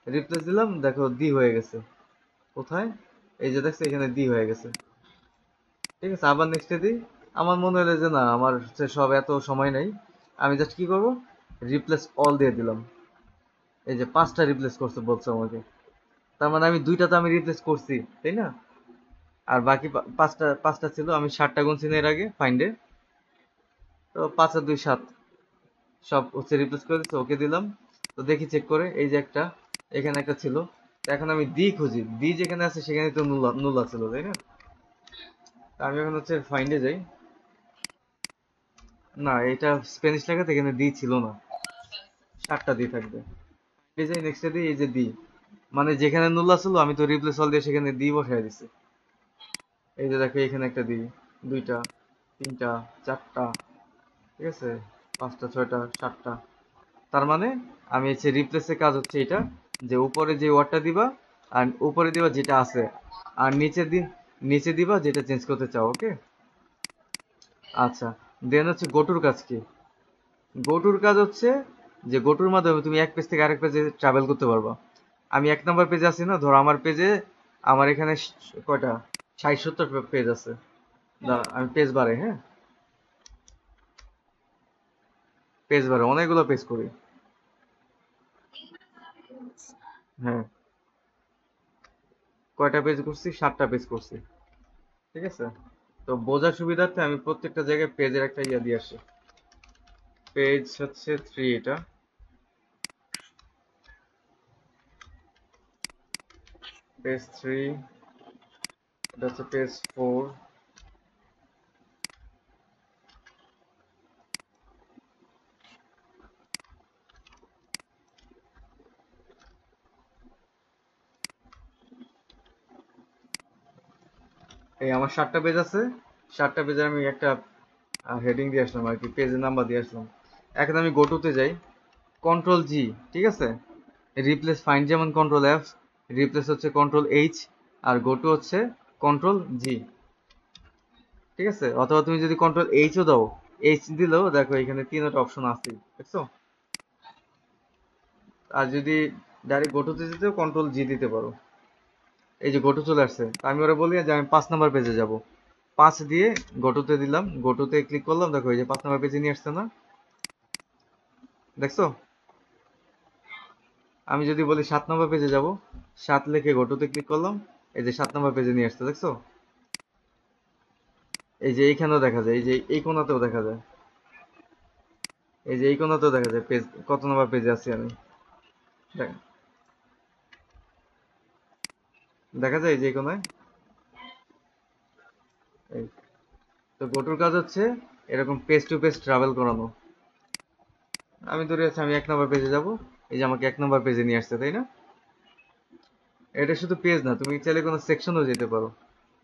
রিপ্লেস দিলাম, দেখো ডি হয়ে গেছে। কোথায়? এই যে দেখছো এখানে ডি হয়ে গেছে, ঠিক আছে? আবার নেক্সটে দিই। আমার মনে হলো যে না, আমার হচ্ছে সব এত সময় নেই, আমি জাস্ট কি করব, রিপ্লেস অল দিয়ে দিলাম। এই যে 5টা রিপ্লেস করছে বলছে আমাকে, তার মানে আমি দুইটা তো আমি রিপ্লেস করছি, তাই না? আর বাকি পাঁচটা পাঁচটা ছিল, আমি 7টা গুনছি না এর আগে ফাইন্ডে। তো 5 আর 2 7, সব হচ্ছে রিপ্লেস করে দিচ্ছে, ওকে দিলাম। তো দেখি চেক করে, এই যে একটা, এখানে একটা ছিল। তো এখন আমি ডি খুঁজি, ডি যেখানে আছে সেখানে তো নুল নুল ছিল, তাই না? তা আমি এখন হচ্ছে ফাইন্ডে যাই। না, এটা স্প্যানিশ লেখাতে এখানে ডি ছিল না, 7টা ডি থাকবে। এই যে নেক্সটে দিই, এই যে ডি, মানে যেখানে নুল্লা ছিল আমি তো রিপ্লেস অল দিয়ে সেখানে ডি বসাই দিছি। এই যে দেখো এখানে একটা ডি, দুইটা, তিনটা, চারটা, ঠিক আছে? 5টা, 6টা, 7টা। তার মানে আমি হচ্ছে রিপ্লেসের কাজ হচ্ছে এটা, যে উপরে যে ওয়ার্ডটা দিবা, আর উপরে দিবা যেটা আছে, আর নিচে দিবা যেটা চেঞ্জ করতে চাও, ওকে? আচ্ছা, দেন হচ্ছে গোটুর কাজ কি? গোটুর কাজ হচ্ছে যে গোটুর মাধ্যমে তুমি এক পেজ থেকে আরেক পেজে ট্রাভেল করতে পারবা। আমি 1 নম্বর পেজে আছি না, ধরো আমার পেজে, আমার এখানে কয়টা, 60-70 পেজ আছে। আমি পেজ বাড়াই, হ্যাঁ, পেজ বাড়াই, অনেকগুলো পেজ করি। হ্যাঁ, কয়টা পেজ করছি? 7টা পেজ করছি, ঠিক আছে? তো বোঝার সুবিধার্থে আমি প্রত্যেকটা জায়গায় পেজের একটা ইয়া দিয়ে আসি। পেজ হচ্ছে 3, এটা পেজ 3, এটা হচ্ছে পেজ 4। এই আমার 7টা পেজ আছে, 7টা পেজে আমি একটা হেডিং দিয়ে আসলাম আর কি, পেজের নাম্বার দিয়ে আসলাম। এখন আমি গোটুতে যাই, কন্ট্রোল জি, ঠিক আছে। রিপ্লেস ফাইন্ড যেমন কন্ট্রোল এফ, রিপ্লেস হচ্ছে কন্ট্রোল এইচ, আর গোটু হচ্ছে কন্ট্রোল জি, ঠিক আছে। অথবা তুমি যদি কন্ট্রোল এইচও দাও, এইচ দিলেও দেখো এখানে 3টা অপশন আছে, দেখছো। আর যদি ডাইরেক্ট গোটুতে যেতেও কন্ট্রোল জি দিতে পারো। এই যে গোটু চলে আসছে, আমি ওরা বলি যে আমি 5 নাম্বার পেজে যাব, 5 দিয়ে গোটুতে দিলাম, গোটুতে ক্লিক করলাম, দেখো এই যে 5 নাম্বার পেজে নিয়ে আসছে না, দেখছো। আমি যদি বলি 7 নাম্বার পেজে যাব, 7 লিখে গোটুতে ক্লিক করলাম, এই যে 7 নাম্বার পেজে নিয়ে আসছে, দেখছো। এই যে এইখানেও দেখা যায়, এই যে এই কোণাতেও দেখা যায়, এই যে এই কোণাতেও দেখা যায় পেজ কত নাম্বার পেজে আছি আমি। দেখ- দেখা যায় এই যে এই কোণায়। এই তো গোটুর কাজ হচ্ছে এরকম পেজ টু পেজ ট্রাভেল করানো। আমি ধরে আছি আমি 1 নাম্বার পেজে যাব, এই যে আমাকে 1 নাম্বার পেজে নিয়ে আসছে, তাই না। এটা শুধু পেজ না, তুমি চাইলে কোনো সেকশনও যেতে পারো।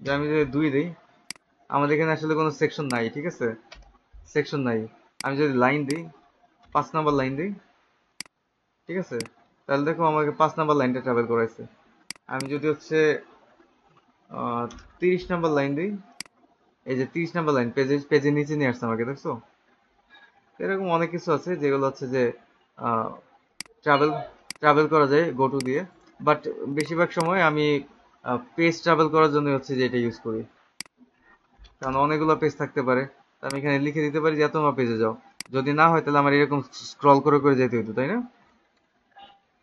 যে আমি যদি 2 দিই, আমাদের এখানে আসলে কোনো সেকশন নাই, ঠিক আছে, সেকশন নাই। আমি যদি লাইন দিই, 5 নাম্বার লাইন দিই, ঠিক আছে, তাহলে দেখো আমাকে 5 নাম্বার লাইনটা ট্রাভেল করাইছে। আমি যদি হচ্ছে 30 নাম্বার লাইন দিই, এই যে 30 নাম্বার লাইন পেজে পেজের নিচে নিয়ে আসছে আমাকে, দেখছো। এরকম অনেক কিছু আছে যেগুলো হচ্ছে যে ট্রাভেল ট্রাভেল করা যায় গোটু দিয়ে। বাট বেশিরভাগ সময় আমি পেজ ট্রাভেল করার জন্য হচ্ছে যে এটা ইউজ করি, কারণ অনেকগুলো পেজ থাকতে পারে। তো আমি এখানে লিখে দিতে পারি যে এত নম্বর পেজে যাও। যদি না হয় তাহলে আমার এরকম স্ক্রল করে করে যেতে হতো, তাই না।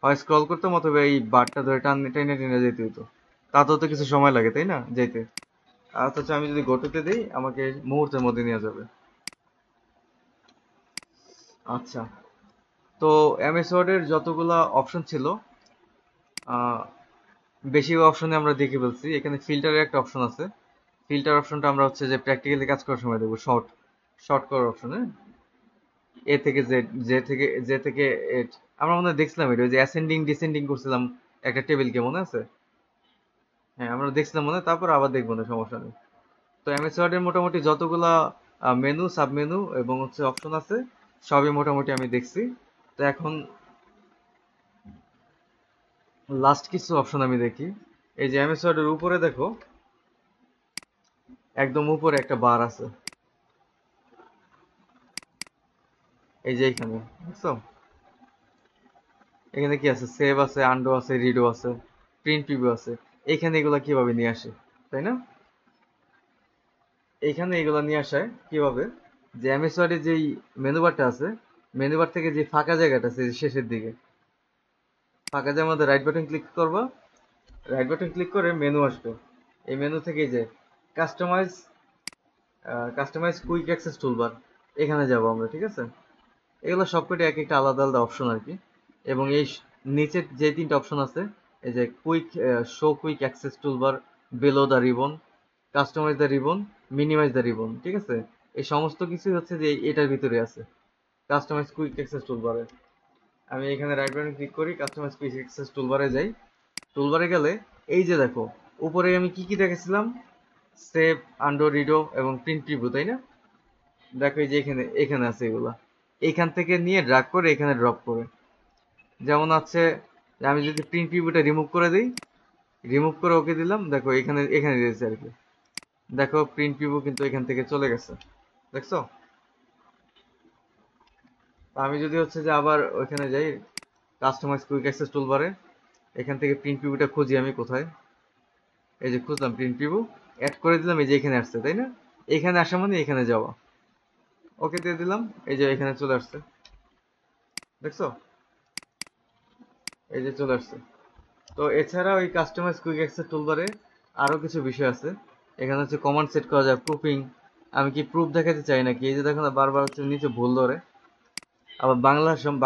হয় স্ক্রল করতাম অথবা এই বারটা ধরে টেনে টেনে যেতে হতো। তাতেও তো কিছু সময় লাগে, তাই না, যেতে। আর অথচ আমি যদি গোটুতে দিই, আমাকে মুহূর্তের মধ্যে নিয়ে যাবে। আচ্ছা, তো এমএস ওয়ার্ডের যতগুলা অপশন ছিল, আহ, বেশি অপশনে আমরা দেখে ফেলছি। এখানে ফিল্টারের একটা অপশন আছে, ফিল্টার অপশনটা আমরা হচ্ছে যে প্র্যাকটিক্যালি কাজ করার সময় দেবো, শর্ট শর্ট করার অপশনে। এ থেকে জেড, জে থেকে এড, আমরা মনে হয় দেখছিলাম এটা, ওই যে অ্যাসেন্ডিং ডিসেন্ডিং করছিলাম একটা টেবিলকে, মনে আছে। হ্যাঁ আমরা দেখছিলাম মনে হয়, তারপর আবার দেখবো না, সমস্যা নেই। তো এমএস ওয়ার্ডের মোটামুটি যতগুলা মেনু, সাবমেনু এবং হচ্ছে অপশন আছে, সবই মোটামুটি আমি দেখছি। তো এখন লাস্ট কিছু অপশন আমি দেখি। এই যে এমএস ওয়ার্ডের উপরে দেখো, একদম উপরে একটা বার আছে, এই যে এইখানে, বুঝছো। এখানে কি আছে, সেভ আছে, আন্ডো আছে, রিডো আছে, প্রিন্ট প্রিভিউ আছে। এখানে এগুলা কিভাবে নিয়ে আসে, তাই না। এইখানে এগুলা নিয়ে আসায় কিভাবে, যে এমএস ওয়ার্ডে যেই মেনু বারটা আছে, মেনু বার থেকে যে ফাঁকা জায়গাটা আছে যে শেষের দিকে, ফাঁকা জায়গার মধ্যে রাইট বাটন ক্লিক করবা, রাইট বাটন ক্লিক করে মেনু আসবে। এই মেনু থেকে এই যে customise, customise quick access toolbar, এখানে যাব আমরা, ঠিক আছে। এগুলো সবকটি এক একটা আলাদা আলাদা অপশন আর কি। এবং এই নিচের যে 3টা অপশন আছে, এই যে quick show quick access toolbar, below the ribbon, customise the ribbon, minimise the ribbon, ঠিক আছে। এই সমস্ত কিছুই হচ্ছে যে এটার ভিতরে আছে, কাস্টমাইজ কুইক অ্যাক্সেস টুলবারে। আমি এখানে রাইট বাটন ক্লিক করি, কাস্টমাইজ কুইক অ্যাক্সেস টুলবারে যাই। টুলবারে গেলে এই যে দেখো, উপরে আমি কি কি দেখেছিলাম, সেভ, আন্ডো, রিডো এবং প্রিন্ট প্রিভিউ, তাই না। দেখো এই যে এখানে এখানে আছে এগুলা, এখান থেকে নিয়ে ড্রাগ করে এখানে ড্রপ করে। যেমন আছে, যে আমি যদি প্রিন্ট প্রিভিউটা রিমুভ করে দিই, রিমুভ করে ওকে দিলাম, দেখো এখানে এখানে দিয়েছে আর কি। দেখো প্রিন্ট প্রিভিউ কিন্তু এখান থেকে চলে গেছে, দেখছো। আমি যদি হচ্ছে যে আবার ওইখানে যাই, কাস্টমাইজ কুইক অ্যাক্সেস টুলবারে, এখান থেকে প্রিন্ট প্রিভিউটা খুঁজি আমি কোথায়, এই যে খুঁজলাম প্রিন্ট প্রিভিউ, অ্যাড করে দিলাম, এই যে এখানে আসছে, তাই না। এখানে আসা মানে এখানে যাওয়া, ওকে দিয়ে দিলাম, এই যে এখানে চলে আসছে, দেখছো, এই যে চলে আসছে। তো এছাড়া ওই কাস্টমাইজ কুইক অ্যাক্সেস টুলবারে আরো কিছু বিষয় আছে। এখানে হচ্ছে কমান্ড সেট করা যায়, প্রুফিং। আমি কি প্রুফ দেখাতে চাই নাকি, এই যে দেখো না বারবার হচ্ছে নিচে ভুল ধরে। আবার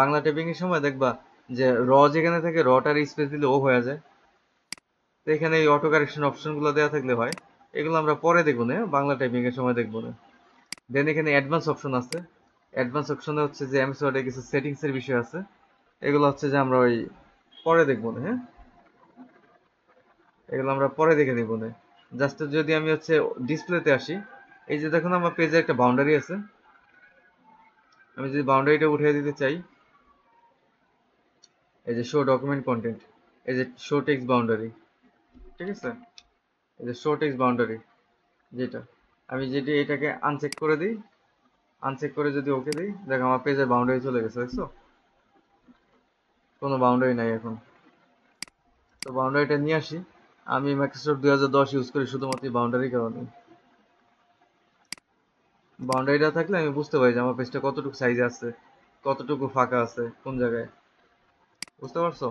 বাংলা টাইপিং এর সময় দেখবা যে যেখানে থাকে রটার স্পেস দিলে ও হয়ে যায়। তো এখানে এই অটো কারেকশন অপশন গুলো দেওয়া থাকলে হয়। এগুলো আমরা পরে দেখবো না, বাংলা টাইপিং এর সময় দেখবো না। দেন এখানে অ্যাডভান্স অপশন আছে। অ্যাডভান্স অপশনে হচ্ছে যে এমএস ওয়ার্ডে কিছু সেটিংস এর বিষয় আছে। এগুলো হচ্ছে যে আমরা ওই পরে দেখবো না, হ্যাঁ। এগুলো আমরা পরে দেখে নিব না। জাস্ট যদি আমি হচ্ছে ডিসপ্লেতে আসি, এই যে দেখুন আমার পেজে একটা বাউন্ডারি আছে। আমি যদি বাউন্ডারিটা উঠিয়ে দিতে চাই, এই যে শো ডকুমেন্ট কন্টেন্ট, এই যে শো টেক্সট বাউন্ডারি, ঠিক আছে। এই যে শো টেক্সট বাউন্ডারি যেটা, আমি যদি এটাকে আনচেক করে দিই, আনচেক করে যদি ওকে দিই, দেখ আমার পেজের বাউন্ডারি চলে গেছে, দেখছো? কোনো বাউন্ডারি নাই এখন। তো বাউন্ডারিটা নিয়ে আসি। আমি মাইক্রোসফট 2010 ইউজ করি শুধুমাত্র বাউন্ডারির কারণে। বাউন্ডারিটা থাকলে আমি বুঝতে পারি যে আমার পেজটা কতটুকু সাইজে আছে, কতটুকু ফাঁকা আছে কোন জায়গায়। বুঝতে পারছো?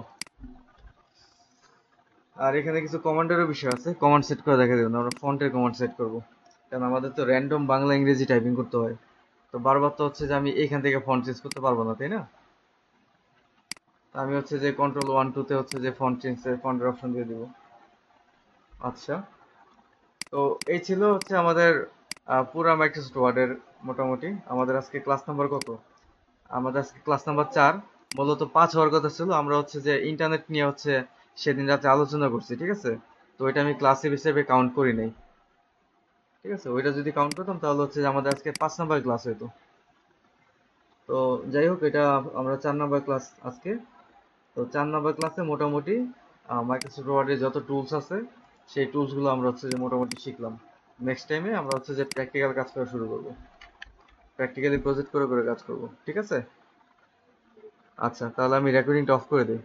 আর এখানে কিছু কমান্ডেরও বিষয় আছে, কমান্ড সেট করে দেখা দেবেন। আমরা ফন্টের কমান্ড সেট করব, কারণ আমাদের তো র্যান্ডম বাংলা ইংরেজি টাইপিং করতে হয়। তো বারবার তো হচ্ছে যে আমি এখান থেকে ফন্ট চেঞ্জ করতে পারবো না, তাই না? তো আমি হচ্ছে যে Ctrl+1 2 তে হচ্ছে যে ফন্ট চেঞ্জ ফন্টের অপশন দিয়ে দিব। আচ্ছা, তো এই ছিল হচ্ছে আমাদের পুরা মাইক্রোসফট ওয়ার্ডের মোটামুটি। আমাদের আজকে ক্লাস নাম্বার কত? আমাদের আজকে ক্লাস নাম্বার 4। মূলত 5 হওয়ার কথা ছিল, আমরা হচ্ছে যে ইন্টারনেট নিয়ে হচ্ছে সেদিন রাতে আলোচনা করছি, ঠিক আছে। তো এটা আমি ক্লাসের হিসেবে কাউন্ট করি নাই, ঠিক আছে। ওইটা যদি কাউন্ট করতাম তাহলে হচ্ছে যে আমাদের আজকে 5 নাম্বার ক্লাস হইতো। তো যাই হোক, এটা আমরা 4 নাম্বার ক্লাস আজকে। তো 4 নাম্বার ক্লাসে মোটামুটি মাইক্রোসফট ওয়ার্ডের যত টুলস আছে সেই টুলস গুলো আমরা হচ্ছে যে মোটামুটি শিখলাম। নেক্সট টাইমে আমরা হচ্ছে যে প্র্যাকটিক্যাল কাজ করা শুরু করব, প্র্যাকটিক্যালি প্রজেক্ট করে করে কাজ করব, ঠিক আছে। আচ্ছা, তাহলে আমি রেকর্ডিংটা অফ করে দিই।